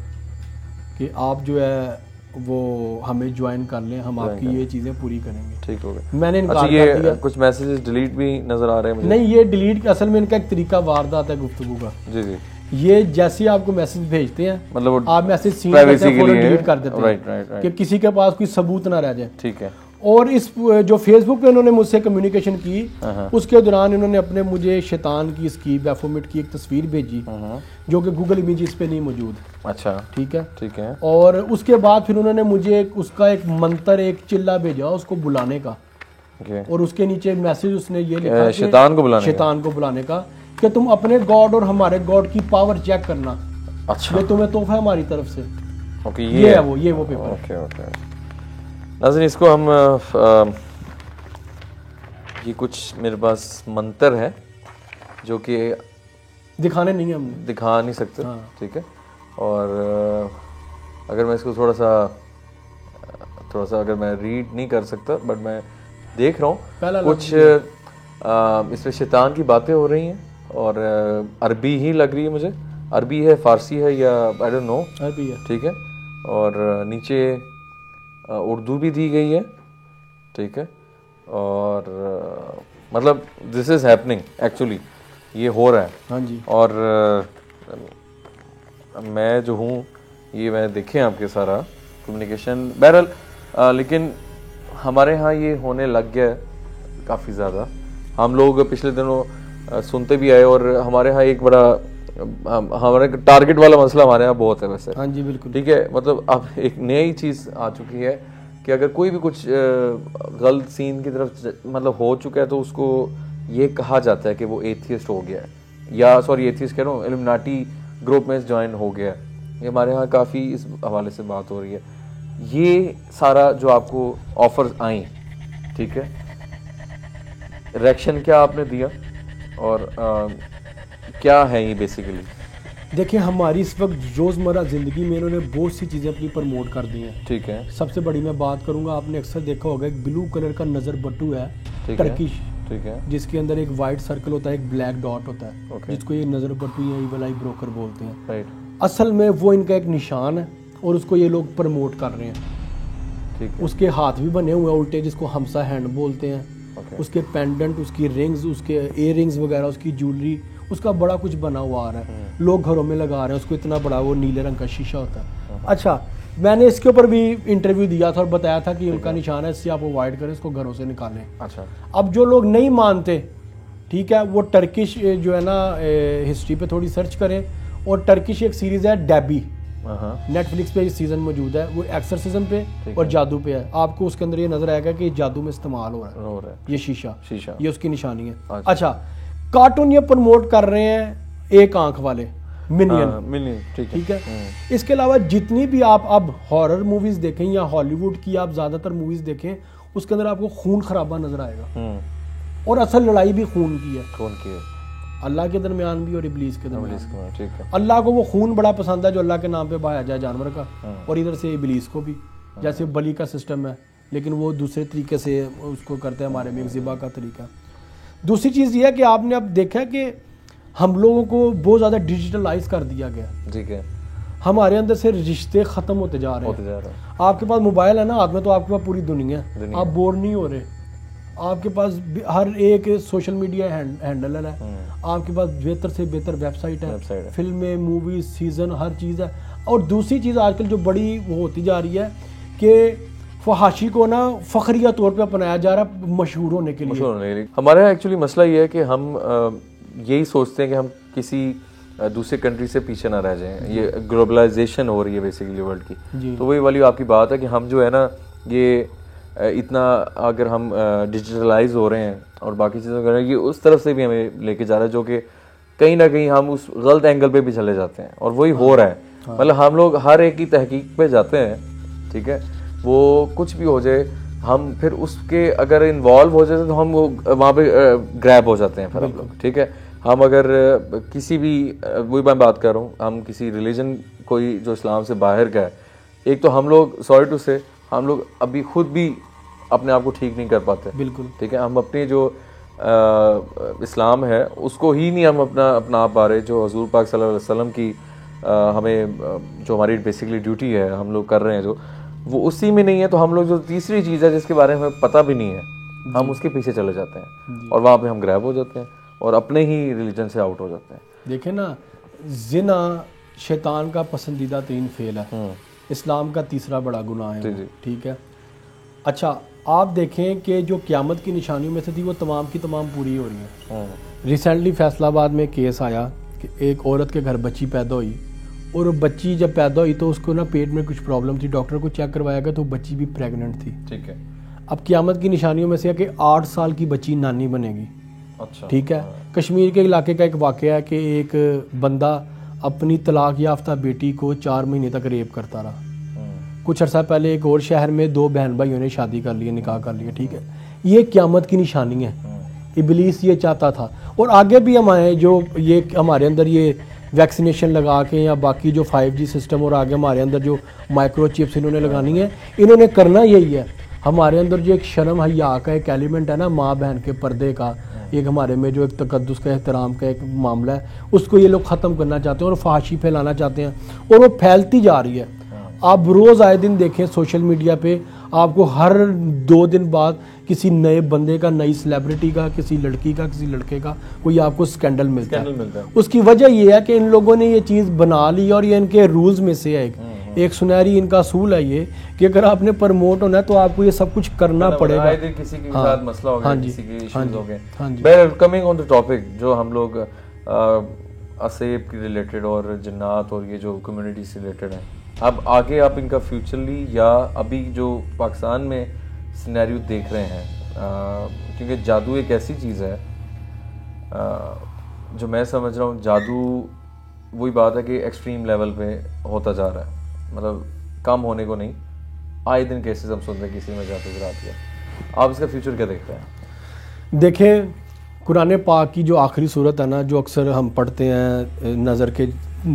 कि आप जो है वो हमें ज्वाइन कर लें, हम आपकी ये चीज़ें पूरी करेंगे। ठीक हो गया। मैंने अच्छा, इनकार कर ये दिया। कुछ मैसेजेस डिलीट भी नजर आ रहे हैं मुझे। नहीं, ये डिलीट असल में इनका एक तरीका वारदात है गुफ्तगू का। जी जी, ये जैसे ही आपको मैसेज भेजते हैं, मतलब आप मैसेज सीन करते privacy हैं, के फौरन लिए, डिलीट कर देते राइट हैं राइट राइट, कि किसी के पास कोई सबूत ना रह जाए। ठीक है। और इस जो फेसबुक पे उन्होंने मुझसे कम्युनिकेशन की, हाँ, उसके दौरान इन्होंने अपने मुझे शैतान की इसकी बैफोमेट की एक तस्वीर भेजी हाँ, जो कि गूगल इमेजेस पे नहीं मौजूद। अच्छा ठीक है, ठीक है, और उसके बाद फिर उन्होंने मुझे उसका एक मंत्र, एक चिल्ला भेजा उसको बुलाने का, ओके, और उसके नीचे मैसेज उसने ये लिखा कि शैतान को बुलाने का? शैतान को बुलाने का कि तुम अपने गॉड और हमारे गॉड की पावर चेक करना, अच्छा, ये तुम्हें तोहफा है हमारी तरफ से। ओके, ये है वो पेपर है। Okay okay. नाज़रीन, इसको हम ये कुछ मेरे पास मंत्र है जो कि दिखाने नहीं है हमने, दिखा नहीं सकते, हाँ। ठीक है। और अगर मैं इसको थोड़ा सा अगर मैं रीड नहीं कर सकता, बट मैं देख रहा हूँ कुछ इसमें शैतान की बातें हो रही हैं, और अरबी ही लग रही है मुझे, अरबी है, फारसी है, या आई डोंट नो, अरबी है, ठीक है। और नीचे उर्दू भी दी गई है, ठीक है। और मतलब दिस इज़ हैपनिंग एक्चुअली, ये हो रहा है। हाँ जी। और मैं जो हूँ ये मैं देखें आपके सारा कम्युनिकेशन बहरहाल, लेकिन हमारे यहाँ ये होने लग गया है काफ़ी ज़्यादा। हम लोग पिछले दिनों सुनते भी आए, और हमारे यहाँ एक बड़ा हमारे टारगेट वाला मसला हमारे यहाँ बहुत है वैसे। हाँ जी, बिल्कुल, ठीक है। मतलब अब एक नई चीज़ आ चुकी है कि अगर कोई भी कुछ गलत सीन की तरफ मतलब हो चुका है, तो उसको ये कहा जाता है कि वो एथियस्ट हो गया है, या सॉरी एथियस्ट कह रहा हूँ, इल्यूमिनाटी ग्रुप में ज्वाइन हो गया है। ये हमारे यहाँ काफ़ी इस हवाले से बात हो रही है। ये सारा जो आपको ऑफर्स आई, ठीक है, रिएक्शन क्या आपने दिया, और क्या है ये बेसिकली? देखिए, हमारी इस वक्त रोज़मर्रा ज़िंदगी में इन्होंने बहुत सी चीज़ें अपनी प्रमोट कर दी हैं। ठीक है, सबसे बड़ी मैं बात करूंगा, आपने अक्सर देखा होगा एक ब्लू कलर का नज़र बट्टू है, टर्किश, ठीक है, जिसके अंदर एक वाइट सर्कल होता है, एक ब्लैक डॉट होता है, Okay. जिसको ये नज़र बट्टू या ईवल आई ब्रोकर बोलते हैं। राइट, असल में वो इनका एक निशान है, और उसको ये लोग प्रमोट कर रहे हैं। ठीक है, उसके हाथ भी बने हुए हैं उल्टे, जिसको हमसा हैंड बोलते हैं। Okay. उसके पेंडेंट, उसकी रिंग्स, उसके इयर रिंग्स वगैरह, उसकी ज्वेलरी, उसका बड़ा कुछ बना हुआ आ रहा है। लोग घरों में लगा रहे हैं उसको, इतना बड़ा वो नीले रंग का शीशा होता है। अच्छा, मैंने इसके ऊपर भी इंटरव्यू दिया था और बताया था कि उनका निशान है, इससे आप अवॉइड करें, इसको घरों से निकालें। अच्छा, अब जो लोग नहीं मानते, ठीक है, वो टर्किश जो है ना, हिस्ट्री पे थोड़ी सर्च करें, और टर्किश एक सीरीज़ है डैबी, नेटफ्लिक्स पे सीजन मौजूद है, वो एक्सरसिज्म पे और जादू पे है। आपको उसके अंदर ये नजर आएगा कि जादू में इस्तेमाल हो रहा है ये शीशा, ये उसकी निशानी है। अच्छा, कार्टून ये प्रमोट कर रहे हैं एक आंख वाले मिनियन, ठीक है। इसके अलावा जितनी भी आप अब हॉरर मूवीज देखें या हॉलीवुड की आप ज्यादातर मूवीज देखें, उसके अंदर आपको खून खराबा नजर आएगा, और असल लड़ाई भी खून की है, अल्लाह के दरमियान भी और इब्लीस के दरमियान। ठीक है। अल्लाह को वो खून बड़ा पसंद है जो अल्लाह के नाम पे बहाया जाए जानवर का, और इधर से इब्लीस को भी, जैसे बलि का सिस्टम है, लेकिन वो दूसरे तरीके से उसको करते हैं, हमारे में ज़िबा का तरीका। दूसरी चीज़ ये है कि आपने अब देखा कि हम लोगों को बहुत ज़्यादा डिजिटलाइज कर दिया गया, ठीक है। हमारे अंदर से रिश्ते ख़त्म होते जा रहे हैं। आपके पास मोबाइल है ना हाथ में, तो आपके पास पूरी दुनिया, आप बोर नहीं हो रहे। आपके पास हर एक सोशल मीडिया हैंडल है, आपके पास बेहतर से बेहतर वेबसाइट है, फिल्में, मूवीज, सीजन, हर चीज़ है। और दूसरी चीज़ आजकल जो बड़ी वो होती जा रही है कि फहाशी को ना फखरिया तौर पे अपनाया जा रहा है मशहूर होने के लिए। हमारे यहाँ एक्चुअली मसला ये है कि हम यही सोचते हैं कि हम किसी दूसरे कंट्री से पीछे ना रह जाएं। ये ग्लोबलाइजेशन हो रही है बेसिकली वर्ल्ड की, तो वही वाली आपकी बात है कि हम जो है ना, ये इतना अगर हम डिजिटलाइज हो रहे हैं और बाकी चीज़ें कर रहे हैं, ये उस तरफ से भी हमें लेके जा रहा है, जो कि कहीं ना कहीं हम उस गलत एंगल पे भी चले जाते हैं, और वही हो रहा है। मतलब हम लोग हर एक की तहकीक पे जाते हैं, ठीक है, वो कुछ भी हो जाए, हम फिर उसके अगर इन्वॉल्व हो जाते तो हम वो वहाँ पे ग्रैब हो जाते हैं फिर हम लोग, ठीक है। हम अगर किसी भी, वही मैं बात कर रहा हूँ, हम किसी रिलीजन कोई जो इस्लाम से बाहर का है, एक तो हम लोग सॉरी टू से हम लोग अभी खुद भी अपने आप को ठीक नहीं कर पाते, बिल्कुल, ठीक है। हम अपने जो इस्लाम है उसको ही नहीं हम अपना पा रहे, जो हजूर पाक सल्लल्लाहु अलैहि वसल्लम की हमें जो हमारी बेसिकली ड्यूटी है हम लोग कर रहे हैं, जो वो उसी में नहीं है तो हम लोग जो तीसरी चीज़ है जिसके बारे में पता भी नहीं है, हम उसके पीछे चले जाते हैं और वहाँ पे हम ग्रैब हो जाते हैं और अपने ही रिलीजन से आउट हो जाते हैं। देखें ना, जिना शैतान का पसंदीदा तीन फेल है, इस्लाम का तीसरा बड़ा गुनाह है, ठीक है। अच्छा, आप देखें कि जो क़यामत की निशानियों में से थी वो तमाम की तमाम पूरी हो रही हैं। रिसेंटली फैसलाबाद में केस आया कि एक औरत के घर बच्ची पैदा हुई और बच्ची जब पैदा हुई तो उसको ना पेट में कुछ प्रॉब्लम थी, डॉक्टर को चेक करवाया गया तो बच्ची भी प्रेग्नेंट थी। ठीक है। अब क़यामत की निशानियों में से है कि 8 साल की बच्ची नानी बनेगी। अच्छा। ठीक है। कश्मीर के इलाके का एक वाक़या है कि एक बंदा अपनी तलाक याफ्ता बेटी को 4 महीने तक रेप करता रहा। कुछ अर्सा पहले एक और शहर में 2 बहन भाइयों ने शादी कर ली, निकाह कर लिया। ठीक है। ये क़यामत की निशानी है, इबलीस ये चाहता था। और आगे भी हमारे जो ये हमारे अंदर ये वैक्सीनेशन लगा के या बाकी जो 5G सिस्टम और आगे हमारे अंदर जो माइक्रोचिप्स इन्होंने लगानी है, इन्होंने करना यही है। हमारे अंदर जो एक शर्म हया का एक एलिमेंट है ना, माँ बहन के पर्दे का, एक हमारे में जो एक तकद्दुस का एहतराम का एक मामला है, उसको ये लोग ख़त्म करना चाहते हैं और फहाशी फैलाना चाहते हैं और वो फैलती जा रही है। आप रोज़ आए दिन देखें सोशल मीडिया पे, आपको हर 2 दिन बाद किसी नए बंदे का, नई सेलिब्रिटी का, किसी लड़की का, किसी लड़के का कोई आपको स्कैंडल मिलता है। उसकी वजह ये है कि इन लोगों ने ये चीज़ बना ली और ये इनके रूल्स में से है एक सुनहरी इनका असूल है ये कि अगर आपने प्रमोट होना है तो आपको ये सब कुछ करना पड़ेगा। किसी के साथ मसला हो गया, किसी के इश्यूज हो गए। कमिंग ऑन द टॉपिक, जो हम लोग असेब के रिलेटेड और जिन्नात और ये जो कम्युनिटी से रिलेटेड है, अब आगे आप इनका फ्यूचरली या अभी जो पाकिस्तान में सिनेरियो देख रहे हैं, क्योंकि जादू एक ऐसी चीज़ है जो मैं समझ रहा हूँ, जादू वही बात है कि एक्सट्रीम लेवल पे होता जा रहा है, मतलब कम होने को नहीं। आए दिन केसेस हम सुनते हैं किसी में जादू गिरा दिया। आप इसका फ्यूचर क्या देखते हैं? देखें, कुरान पाक की जो आखिरी सूरत है ना, जो अक्सर हम पढ़ते हैं नज़र के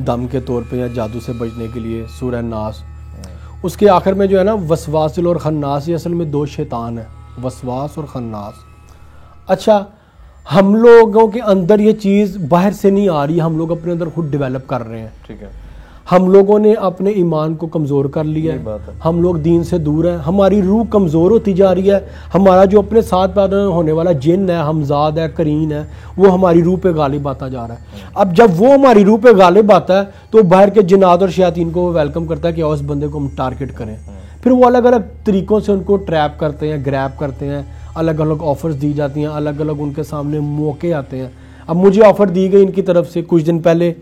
दम के तौर पे या जादू से बचने के लिए, सूरह नास, उसके आखिर में जो है ना वसवासिल और खन्नास, ये असल में 2 शैतान है, वसवास और खन्नास। अच्छा, हम लोगों के अंदर ये चीज़ बाहर से नहीं आ रही, हम लोग अपने अंदर खुद डेवलप कर रहे हैं। ठीक है। हम लोगों ने अपने ईमान को कमज़ोर कर लिया है, हम लोग दीन से दूर हैं, हमारी रूह कमज़ोर होती जा रही है। हमारा जो अपने साथ पैदा होने वाला जिन है, हमजाद है, करीन है, वो हमारी रूह पे गालिब आता जा रहा है। अब जब वो हमारी रूह पे गालिब आता है तो बाहर के जिन्नात और शयातीन को वेलकम करता है कि उस बंदे को हम टारगेट करें। फिर वो अलग अलग तरीक़ों से उनको ट्रैप करते हैं, ग्रैब करते हैं, अलग अलग ऑफ़र्स दी जाती हैं, अलग अलग उनके सामने मौके आते हैं। अब मुझे ऑफ़र दी गई इनकी तरफ से कुछ दिन पहले,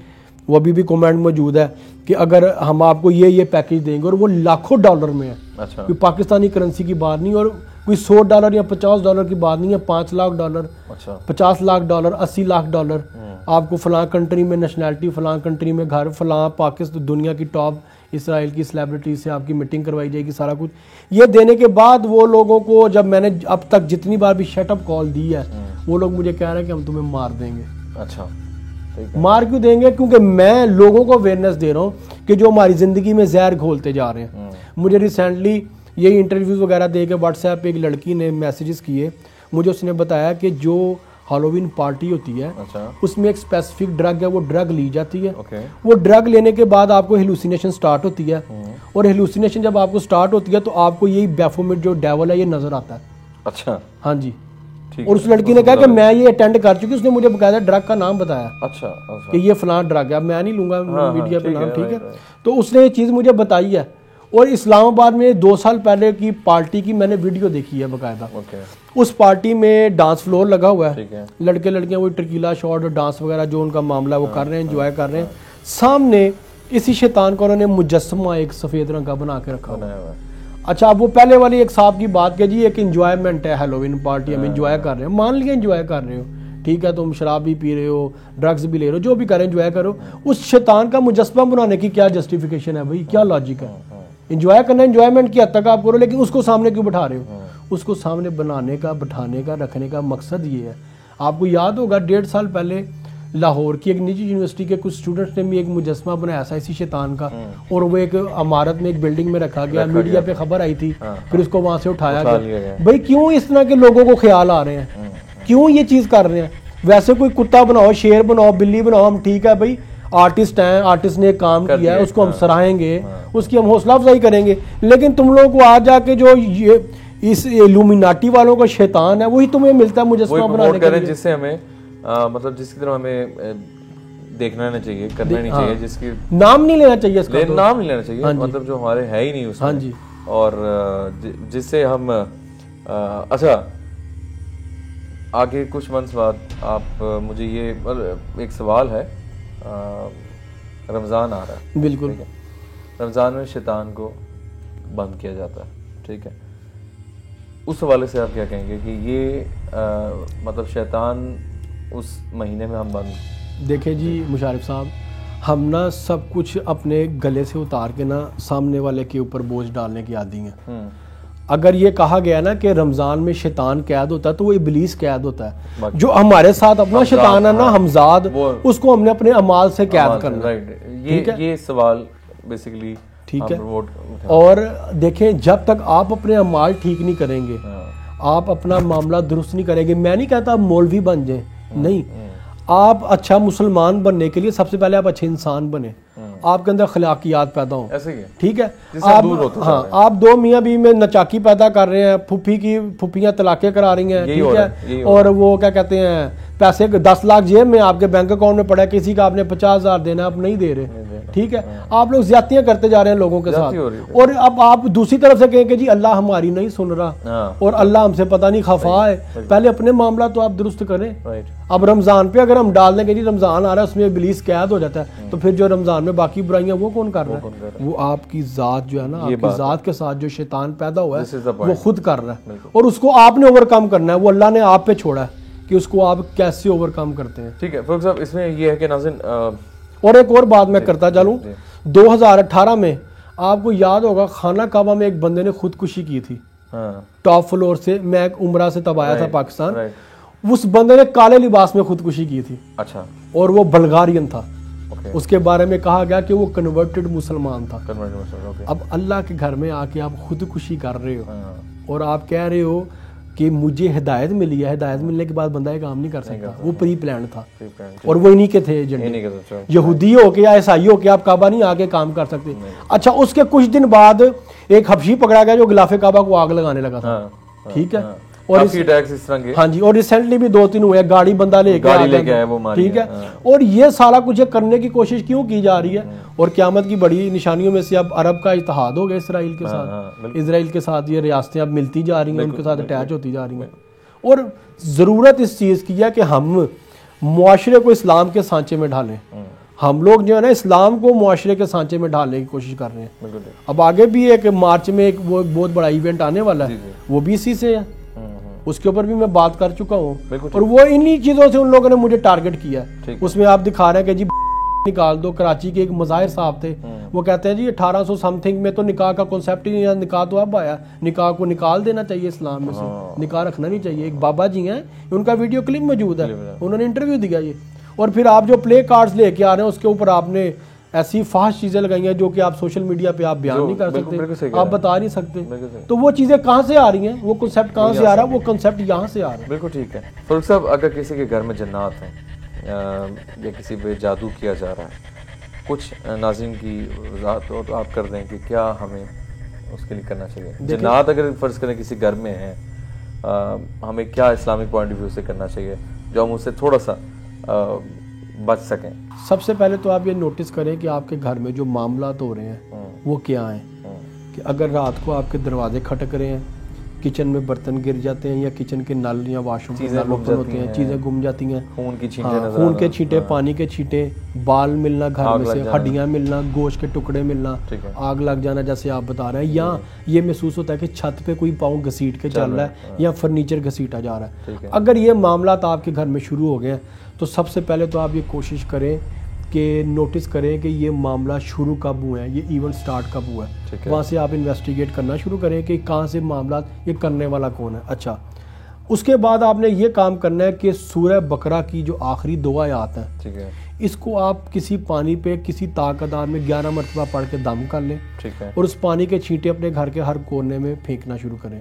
वो अभी भी कमेंट मौजूद है कि अगर हम आपको ये पैकेज देंगे, और वो लाखों डॉलर में है। अच्छा। कोई पाकिस्तानी करेंसी की बात नहीं और कोई $100 या $50 की बात नहीं है, $5 लाख। अच्छा। $50 लाख, $80 लाख आपको फलां कंट्री में नेशनैलिटी, फलां कंट्री में घर, फलां पाकिस्तान दुनिया की टॉप इसराइल की सेलिब्रिटी से आपकी मीटिंग करवाई जाएगी, सारा कुछ। ये देने के बाद वो लोगों को, जब मैंने अब तक जितनी बार भी शटअप कॉल दी है, वो लोग मुझे कह रहे हैं कि हम तुम्हें मार देंगे। अच्छा। मार क्यों देंगे? क्योंकि मैं लोगों को अवेयरनेस दे रहा हूँ कि जो हमारी ज़िंदगी में जहर घोलते जा रहे हैं। मुझे रिसेंटली यही इंटरव्यूज़ वगैरह दे के व्हाट्सएप पे एक लड़की ने मैसेजेस किए, मुझे उसने बताया कि जो हैलोवीन पार्टी होती है, अच्छा, उसमें एक स्पेसिफिक ड्रग है, वो ड्रग ली जाती है। वो ड्रग लेने के बाद आपको हेलुसिनेशन स्टार्ट होती है, और हेलुसिनेशन जब आपको स्टार्ट होती है तो आपको यही बैफोमेट जो डेवल है ये नज़र आता है। अच्छा। हाँ जी। और उस लड़की ने कहा कि मैं ये अटेंड कर चुकी, उसने मुझे बकायदा ड्रग का नाम बताया। अच्छा। कि ये फलां ड्रग है, मैं नहीं लूंगा मीडिया पे नाम, ठीक है। तो उसने ये चीज़ मुझे बताई है। और इस्लामाबाद में 2 साल पहले की पार्टी की मैंने वीडियो देखी है बकायदा। उस पार्टी में डांस फ्लोर लगा हुआ है, लड़के लड़कियां वो टकीला शॉट और डांस वगैरह जो उनका मामला वो कर रहे हैं, एंजॉय कर रहे हैं। सामने इसी शैतान को उन्होंने मुजस्समा एक सफ़ेद रंग का बना के रखा हुआ है। अच्छा, अब वो पहले वाली एक साहब की बात की जी, एक इंजॉयमेंट है, हैलोवीन पार्टी, हम इंजॉय कर रहे हैं, मान लिया इंजॉय कर रहे हो, ठीक है, तुम शराब भी पी रहे हो, ड्रग्स भी ले रहे हो, जो भी करें इंजॉय करो। उस शैतान का मुजस्समा बनाने की क्या जस्टिफिकेशन है भाई, क्या लॉजिक है? इंजॉय करना, इंजॉयमेंट की हद तक आप करो, लेकिन उसको सामने क्यों बैठा रहे हो? उसको सामने बनाने का, बैठाने का, रखने का मकसद ये है। आपको याद होगा 1.5 साल पहले लाहौर की एक निजी यूनिवर्सिटी के कुछ स्टूडेंट्स ने भी एक मुजस्समा बनाया था इसी शैतान का, और वो एक इमारत में एक बिल्डिंग में रखा गया, मीडिया पे खबर आई थी, फिर उसको वहां से उठाया गया। भाई क्यों इस तरह के लोगों को ख्याल आ रहे हैं, क्यों ये चीज कर रहे हैं? वैसे कोई कुत्ता बनाओ, शेर बनाओ, बिल्ली बनाओ, हम ठीक है भाई, आर्टिस्ट हैं, आर्टिस्ट ने काम कर किया है, दिया, उसको हम हाँ। सराहेंगे, उसकी हम हौसला अफजाई करेंगे। लेकिन तुम लोगों को आज जाके जो ये इस इल्यूमिनाटी वालों का शैतान है वही तुम्हें मिलता है वही मुजस्समा बनाने प्रमोट के करें लिए। जिससे हमें मतलब जिसकी तरफ हमें देखना नहीं चाहिए, करना नहीं चाहिए, जिसकी नाम नहीं लेना चाहिए इसका तो। नाम नहीं लेना चाहिए, मतलब जो हमारे है ही नहीं उसमें। हाँ जी। और जिससे हम अच्छा आगे कुछ मंथ्स बाद आप मुझे ये एक सवाल है, रमज़ान आ रहा है, बिल्कुल, ठीक है, रमज़ान में शैतान को बंद किया जाता है, ठीक है, उस हवाले से आप क्या कहेंगे कि ये मतलब शैतान उस महीने में हम बंद। देखिए जी मुशारिफ साहब, हम ना सब कुछ अपने गले से उतार के ना सामने वाले के ऊपर बोझ डालने की आदी हैं। अगर ये कहा गया ना कि रमज़ान में शैतान कैद होता है तो वो इबलीस कैद होता है। जो हमारे साथ अपना शैतान है ना हमजाद, उसको हमने अपने अमाल से कैद करना है। ये सवाल बेसिकली ठीक है। और देखें, जब तक आप अपने अमाल ठीक नहीं करेंगे, आप अपना मामला दुरुस्त नहीं करेंगे, मैं नहीं कहता आप मौलवी बन जाए, नहीं, आप अच्छा मुसलमान बनने के लिए सबसे पहले आप अच्छे इंसान बने, आपके अंदर खलाकियात पैदा हो, ठीक है। आप हाँ, आप दो मियाँ बीवी में नचाकी पैदा कर रहे हैं, फुफियाँ तलाके करा रही हैं, ठीक है, और वो क्या कहते हैं पैसे 10 लाख जेब में आपके बैंक अकाउंट में पड़ा है, किसी का आपने 50,000 देना, आप नहीं दे रहे, ठीक है। आप लोग ज्यादतियां करते जा रहे हैं लोगों के साथ। और अब आप दूसरी तरफ से कहें कि जी अल्लाह हमारी नहीं सुन रहा और अल्लाह हमसे पता नहीं खफा है, पहले अपने मामला तो आप दुरुस्त करें। अब रमजान पे अगर हम डाल देंगे जी रमजान आ रहा है उसमें इब्लीस कैद हो जाता है, तो फिर जो रमजान में बाकी बुराइयां वो कौन कर रहा है? वो आपकी जात जो है ना, आपकी जात के साथ जो शैतान पैदा हुआ है वो खुद कर रहा है, और उसको आपने ओवरकम करना है। वो अल्लाह ने आप पे छोड़ा है कि उसको आप कैसे ओवरकम करते हैं। ठीक है फारूक साहब, इसमें ये है कि नाज़रीन, और एक और बात मैं करता चलूं, 2018 में आपको याद होगा खाना काबा में एक बंदे ने खुदकुशी की थी, टॉप फ्लोर से। मैं एक उम्रा से तब आया था पाकिस्तान, उस बंदे ने काले लिबास में खुदकुशी की थी। अच्छा। और वो बल्गारियन था। उसके बारे में कहा गया कि वो कन्वर्टेड मुसलमान था। अब अल्लाह के घर में आके आप खुदकुशी कर रहे हो और आप कह रहे हो कि मुझे हिदायत मिली है, हिदायत मिलने के बाद बंदा ये काम नहीं कर सकता। वो प्री प्लान था और वो इन्हीं के थे एजेंडे। यहूदी हो के या ईसाई हो के आप काबा नहीं आके काम कर सकते। अच्छा, उसके कुछ दिन बाद एक हबशी पकड़ा गया जो गिलाफे काबा को आग लगाने लगा था, ठीक है। और इस तरह के, हाँ जी, और रिसेंटली भी 2-3 हुए, गाड़ी बंदा लेके आया वो, ठीक है। और ये सारा कुछ करने की कोशिश क्यों की जा रही है? और क़यामत की बड़ी निशानियों में से अब अरब का इत्तेहाद हो गया इसराइल के साथ। इसराइल के साथ ये रियासतें अब मिलती जा रही हैं, उनके साथ अटैच होती जा रही हैं। और ज़रूरत इस चीज़ की है कि हम मुआशरे को इस्लाम के सांचे में ढालें। हम लोग जो है ना इस्लाम को मुआशरे के सांचे में ढालने की कोशिश कर रहे हैं। अब आगे भी एक मार्च में एक वो बहुत बड़ा इवेंट आने वाला है, वो भी इसी से है, उसके ऊपर भी मैं बात कर चुका हूँ। और वो इन्हीं चीज़ों से उन लोगों ने मुझे टारगेट किया। उसमें आप दिखा रहे हैं कि जी निकाल दो। कराची के एक मज़ाहिर साहब थे, वो कहते हैं जी 1800 समथिंग में तो निकाह का कॉन्सेप्ट ही नहीं, निकाह तो अब आया, निकाह को निकाल देना चाहिए इस्लाम में से, निकाह रखना नहीं चाहिए। एक बाबा जी हैं, उनका वीडियो क्लिप मौजूद है, उन्होंने इंटरव्यू दिया ये। और फिर आप जो प्ले कार्ड्स लेके आ रहे हैं उसके ऊपर आपने ऐसी फास्ट चीजें लगाई हैं जो कि आप सोशल मीडिया पे आप बयान नहीं कर सकते, आप बता नहीं सकते। तो वो चीजें कहाँ से आ रही हैं? वो कॉन्सेप्ट कहाँ से आ रहा है? वो कॉन्सेप्ट यहाँ से आ रहा है। बिल्कुल ठीक है फारूक साहब, अगर किसी के घर में जन्नात हैं या किसी पे जादू किया जा रहा है, कुछ नाज़रीन की वज़ाहत हो तो आप कर दें कि क्या हमें उसके लिए करना चाहिए। जन्नात अगर फ़र्ज़ करें किसी घर में है, हमें क्या इस्लामिक पॉइंट ऑफ व्यू से करना चाहिए जो हम उससे थोड़ा सा बच सकें? सबसे पहले तो आप ये नोटिस करें कि आपके घर में जो मामलात हो रहे हैं वो क्या हैं। कि अगर रात को आपके दरवाजे खटक रहे हैं, किचन में बर्तन गिर जाते हैं या किचन के नल या वाशरूम के नल ओपन होते हैं, चीज़ें गुम जाती हैं, खून के छींटे, पानी के छींटे, बाल मिलना घर में से, हड्डियाँ मिलना, गोश्त के टुकड़े मिलना, आग लग जाना जैसे आप बता रहे हैं, या ये महसूस होता है कि छत पे कोई पाँव घसीट के चल रहा है या फर्नीचर घसीटा जा रहा है। अगर ये मामला आपके घर में शुरू हो गए तो सबसे पहले तो आप ये कोशिश करें कि नोटिस करें कि ये मामला शुरू कब हुआ है, ये इवेंट स्टार्ट कब हुआ है। वहाँ से आप इन्वेस्टिगेट करना शुरू करें कि कहाँ से मामला, ये करने वाला कौन है। अच्छा, उसके बाद आपने ये काम करना है कि सूरह बकरा की जो आखिरी 2 आयत हैं, इसको आप किसी पानी पे किसी ताकतदार में 11 मरतबा पढ़ के दम कर लें, ठीक है, और उस पानी के छींटे अपने घर के हर कोने में फेंकना शुरू करें,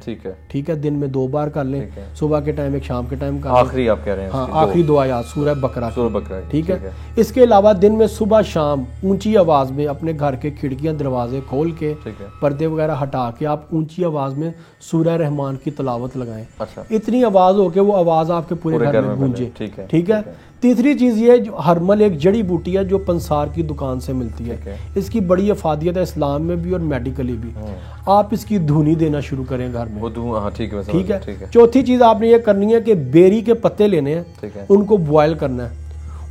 ठीक है, दिन में 2 बार कर लें, सुबह के टाइम एक शाम के टाइम कर लें। आखिरी आप कह रहे हैं? हाँ, आखिरी 2 आयत सूरह बकरा, ठीक है। इसके अलावा दिन में सुबह शाम ऊंची आवाज में अपने घर के खिड़कियां दरवाजे खोल के पर्दे वगैरह हटा के आप ऊंची आवाज में सूरह रहमान की तिलावत लगाएं। अच्छा। इतनी आवाज हो के वो आवाज आपके पूरे घर में गूंजे, ठीक है। तीसरी चीज़ ये, जो हरमल एक जड़ी बूटी है जो पंसार की दुकान से मिलती है, इसकी बड़ी अफादियत है इस्लाम में भी और मेडिकली भी। आप इसकी धुनी देना शुरू करें घर में, ठीक है। चौथी चीज़ आपने ये करनी है कि बेरी के पत्ते लेने हैं, उनको बॉयल करना है।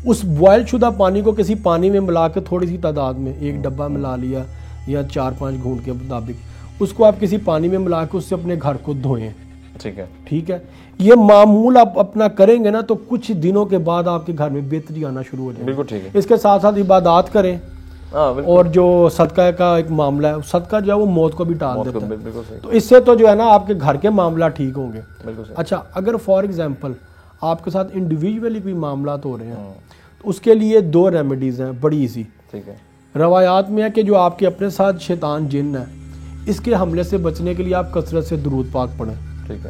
उस बॉयल शुदा पानी को किसी पानी में मिला के थोड़ी सी तादाद में 1 डब्बा मिला लिया या 4-5 घूंट के मुताबिक, उसको आप किसी पानी में मिला के उससे अपने घर को धोएं, ठीक है। ये मामूल आप अपना करेंगे ना तो कुछ दिनों के बाद आपके घर में बेहतरी आना शुरू हो जाएगी। बिल्कुल ठीक है। इसके साथ साथ इबादत करें, और जो सदका का एक मामला है, सदका जो है वो मौत को भी टाल देता है, तो इससे तो जो है ना आपके घर के मामला ठीक होंगे। अच्छा, अगर फॉर एग्जाम्पल आपके साथ इंडिविजुअली कोई मामला हो रहे हैं तो उसके लिए 2 रेमेडीज हैं बड़ी ईजी, ठीक है। रवायात में है कि जो आपके अपने साथ शैतान जिन है, इसके हमले से बचने के लिए आप कसरत से दुरूद पाक पढ़ें,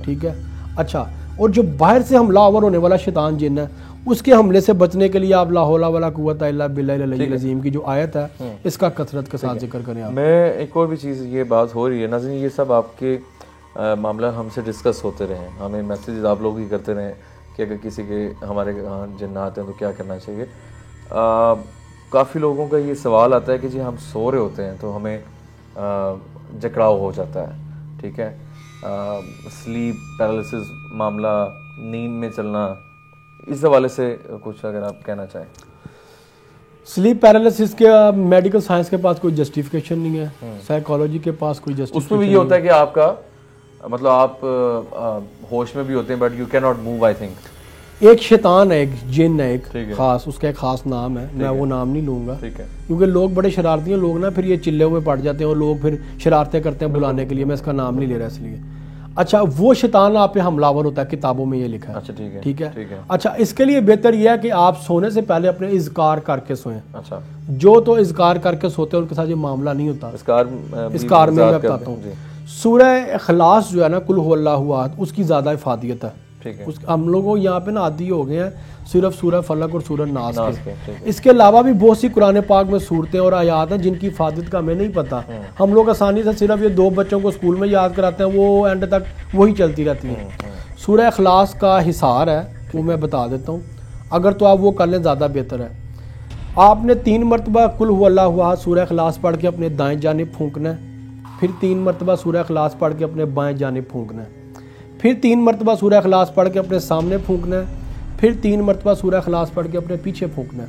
ठीक है। अच्छा, और जो बाहर से हमलावर होने वाला शैतान जिन है, उसके हमले से बचने के लिए आप ला हौला वला कुव्वत इल्ला बिल्लाहिल अज़ीम की जो आयत है, इसका कसरत के साथ जिक्र करें आप। मैं एक और भी चीज़, ये बात हो रही है नाज़रीन, ये सब आपके मामला हमसे डिस्कस होते रहे, हमें मैसेज आप लोग ही करते रहे कि अगर किसी के हमारे जिन्नात हैं तो क्या करना चाहिए। काफ़ी लोगों का ये सवाल आता है कि जी हम सो रहे होते हैं तो हमें जकड़ाव हो जाता है, ठीक है, स्लीप पैरालिसिस मामला, नींद में चलना, इस हवाले से कुछ अगर आप कहना चाहें। स्लीप पैरालिसिस के मेडिकल साइंस के पास कोई जस्टिफिकेशन नहीं है, साइकोलॉजी के पास कोई जस्टिफिकेशन। उसमें भी ये होता है कि आपका मतलब आप होश में भी होते हैं but you can not move, I think. एक शैतान है, एक जिन है, एक खास, उसका एक खास नाम है, मैं वो नाम नहीं लूंगा क्योंकि लोग बड़े शरारती हैं लोग ना, फिर ये चिल्ले हुए पड़ जाते हैं और लोग फिर शरारतें करते हैं बुलाने के लिए, मैं इसका नाम नहीं ले रहा इसलिए। अच्छा, वो शैतान आप पे हमलावर होता है, किताबों में ये लिखा है। अच्छा, ठीक है। अच्छा, इसके लिए बेहतर यह है कि आप सोने से पहले अपने इज़कार करके सोएं। अच्छा, जो तो इज़कार करके सोते हैं उनके साथ ये मामला नहीं होता। इज़कार में मैं बताता हूँ, सूरह इखलास जो है ना, कुल हुवल्लाहु अहद, उसकी ज़्यादा इफादियत है, ठीक है। हम लोगों यहाँ पे ना आदी हो गए हैं सिर्फ सूरह फलक और सूरह नास के। इसके अलावा भी बहुत सी कुरान पाक में सूरतें और आयात हैं जिनकी इफादत का हमें नहीं पता। हम लोग आसानी से सिर्फ ये 2 बच्चों को स्कूल में याद कराते हैं, वो एंड तक वही चलती रहती हैं। सूरह इखलास का हिसार है, वो मैं बता देता हूँ, अगर तो आप वो कर लें ज़्यादा बेहतर है। आपने 3 मरतबा कुल हुवल्लाहु अहद सूरह इखलास पढ़ के अपने दाएं जानिब फूंकना है, फिर 3 मरतबा सूरह इखलास पढ़ के अपने बाएं जानिब फूंकना है, फिर 3 मरतबा सूरह इखलास पढ़ के अपने सामने फूंकना है, फिर 3 मरतबा सूरह इखलास पढ़ के अपने पीछे फूंकना है,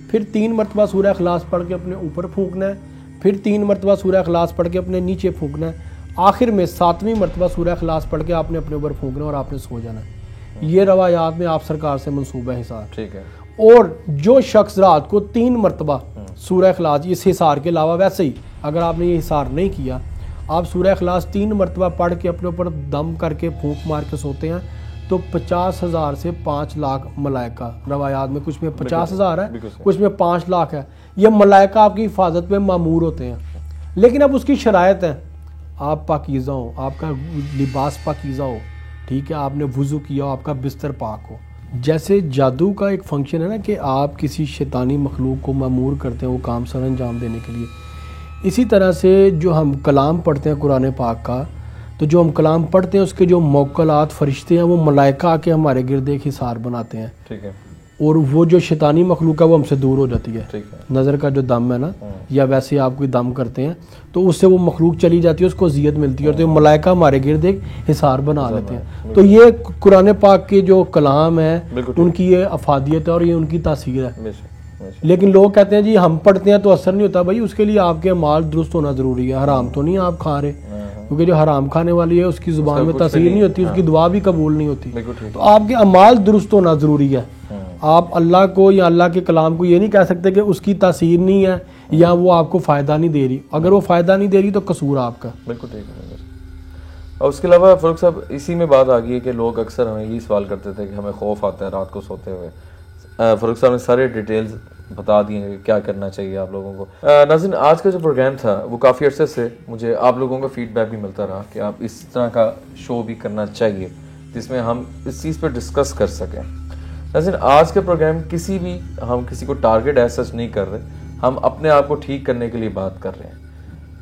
फिर 3 मरतबा सूरह इखलास पढ़ के अपने ऊपर फूंकना है, फिर 3 मरतबा सूरह इखलास पढ़ के अपने नीचे फूंकना है, आखिर में 7वीं मरतबा सूरह इखलास पढ़ के आपने अपने ऊपर फूंकना है और आपने सो जाना है। ये रवायात में आप सरकार से मंसूबा हिसार, ठीक है। और जो शख्स रात को 3 मरतबा सूरह इखलास, इस हिसार के अलावा वैसे ही अगर आपने ये हिसार नहीं किया, आप सूरह इखलास 3 मरतबा पढ़ के अपने ऊपर दम करके फूंक मार के सोते हैं तो 50,000 से 5 लाख मलाइका, रवायात में कुछ में 50,000 है, कुछ में 5 लाख है, ये मलाइका आपकी हिफाजत में मामूर होते हैं। लेकिन अब उसकी शरायत है, आप पाकीज़ा हो, आपका लिबास पाकीज़ा हो, ठीक है, आपने वुज़ू किया हो, आपका बिस्तर पाक हो। जैसे जादू का एक फंक्शन है ना कि आप किसी शैतानी मखलूक को मामूर करते हैं वो काम सर अंजाम देने के लिए, इसी तरह से जो हम कलाम पढ़ते हैं कुरान पाक का, तो जो हम कलाम पढ़ते हैं उसके जो मौक्कलात फरिश्ते हैं वो मलाइका आके हमारे गिर्द एक हिसार बनाते हैं, ठीक है, और वो जो शैतानी मखलूक है वो हमसे दूर हो जाती है, ठीक है। नज़र का जो दम है ना, या वैसे आप कोई दम करते हैं तो उससे वो मखलूक चली जाती है, उसको अज़ियत मिलती है और तो मलाइका हमारे गिर्द एक हिसार बना लेते हैं। तो ये कुरान पाक के जो कलाम है उनकी ये अफादियत है और ये उनकी तासीर है। लेकिन लोग कहते हैं जी हम पढ़ते हैं तो असर नहीं होता। भाई उसके लिए आपके माल दुरुस्त होना जरूरी है, हराम तो नहीं आप खा रहे, क्योंकि जो हराम खाने वाली है उसकी जुबान में तासीर नहीं होती, उसकी दुआ भी कबूल नहीं होती। तो आपके अमाल दुरुस्त होना जरूरी है। आप अल्लाह को या अल्लाह के कलाम को ये नहीं कह सकते कि उसकी तासीर नहीं है या वो आपको फ़ायदा नहीं दे रही। अगर वो फ़ायदा नहीं दे रही तो कसूर आपका। बिल्कुल ठीक है। और उसके अलावा फरूक साहब इसी में बात आ गई है कि लोग अक्सर हमें यही सवाल करते थे कि हमें खौफ आता है रात को सोते हुए। फरूक साहब ने सारे डिटेल्स बता दिए कि क्या करना चाहिए आप लोगों को। नाज़रीन, आज का जो प्रोग्राम था वो काफ़ी अरसे से मुझे आप लोगों का फीडबैक भी मिलता रहा कि आप इस तरह का शो भी करना चाहिए जिसमें हम इस चीज़ पर डिस्कस कर सकें। नाज़रीन, आज के प्रोग्राम हम किसी को टारगेट ऐसा नहीं कर रहे, हम अपने आप को ठीक करने के लिए बात कर रहे हैं।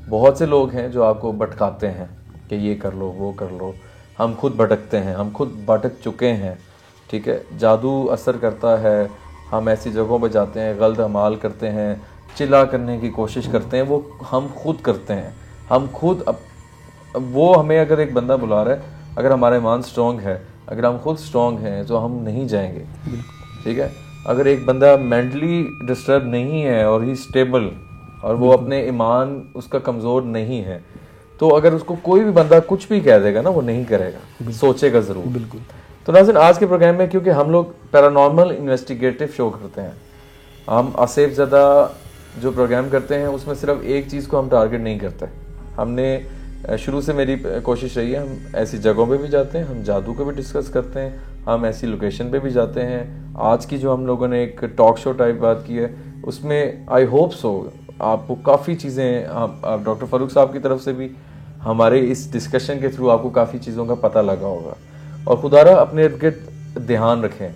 बहुत से लोग हैं जो आपको भटकाते हैं कि ये कर लो वो कर लो, हम खुद भटकते हैं, हम खुद भटक चुके हैं, ठीक है। जादू असर करता है, हम ऐसी जगहों पर जाते हैं, गलत अमाल करते हैं, चिल्ला करने की कोशिश करते हैं, वो हम खुद करते हैं। हम खुद वो हमें अगर एक बंदा बुला रहा है, अगर हमारा ईमान स्ट्रॉन्ग है, अगर हम खुद स्ट्रॉन्ग हैं तो हम नहीं जाएंगे, ठीक है। अगर एक बंदा मेंटली डिस्टर्ब नहीं है और ही स्टेबल और वो अपने ईमान उसका कमज़ोर नहीं है, तो अगर उसको कोई भी बंदा कुछ भी कह देगा ना, वो नहीं करेगा, सोचेगा ज़रूर। बिल्कुल। तो नाज़रीन, आज के प्रोग्राम में क्योंकि हम लोग पैरानॉर्मल इन्वेस्टिगेटिव शो करते हैं, हम आसिफ ज़दा जो प्रोग्राम करते हैं उसमें सिर्फ एक चीज़ को हम टारगेट नहीं करते। हमने शुरू से मेरी कोशिश रही है, हम ऐसी जगहों पे भी जाते हैं, हम जादू को भी डिस्कस करते हैं, हम ऐसी लोकेशन पे भी जाते हैं। आज की जो हम लोगों ने एक टॉक शो टाइप बात की है, उसमें आई होप सो आपको काफ़ी चीज़ें, आप डॉक्टर फ़ारूक साहब की तरफ से भी हमारे इस डिस्कशन के थ्रू आपको काफ़ी चीज़ों का पता लगा होगा। और खुदारा अपने इर्द गिर्द ध्यान रखें,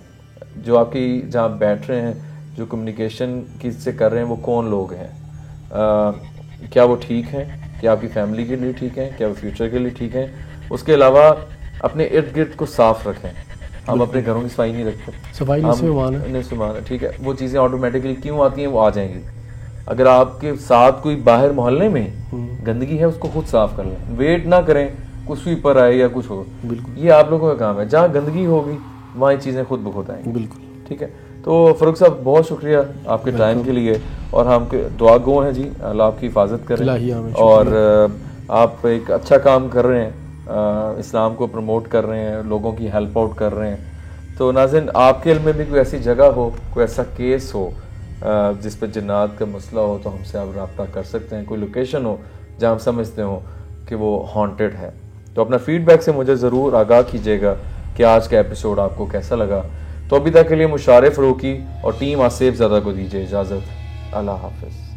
जो आपकी जहाँ बैठ रहे हैं, जो कम्युनिकेशन किससे कर रहे हैं, वो कौन लोग हैं, क्या वो ठीक हैं, क्या आपकी फैमिली के लिए ठीक हैं, क्या वो फ्यूचर के लिए ठीक हैं। उसके अलावा अपने इर्द गिर्द को साफ रखें। हम अपने घरों की सफाई नहीं रखते, सफाई निस्मान है, ठीक है। वो चीज़ें ऑटोमेटिकली क्यों आती हैं, वो आ जाएंगी। अगर आपके साथ कोई बाहर मोहल्ले में गंदगी है, उसको खुद साफ कर लें, वेट ना करें कुछ स्वीपर आए या कुछ हो। बिल्कुल, ये आप लोगों का काम है। जहाँ गंदगी होगी वहाँ ये चीज़ें खुद ब खुद आएंगी। बिल्कुल, ठीक है। तो फ़ारूक साहब, बहुत शुक्रिया आपके टाइम के लिए, और हम दुआ गो हैं जी, अल्लाह आपकी हिफाजत करें। और आप एक अच्छा काम कर रहे हैं, इस्लाम को प्रमोट कर रहे हैं, लोगों की हेल्प आउट कर रहे हैं। तो नाज़रीन, आपके इल्म में भी कोई ऐसी जगह हो, कोई ऐसा केस हो जिस पर जिन्नात का मसला हो, तो हमसे आप रब्ता कर सकते हैं। कोई लोकेशन हो जहाँ हम समझते हो कि वो हॉन्टेड है, तो अपना फीडबैक से मुझे ज़रूर आगाह कीजिएगा कि आज का एपिसोड आपको कैसा लगा। तो अभी तक के लिए मुशारे फ़ारूकी और टीम आसिफ ज़दा को दीजिए इजाज़त। अल्लाह हाफ़िज़।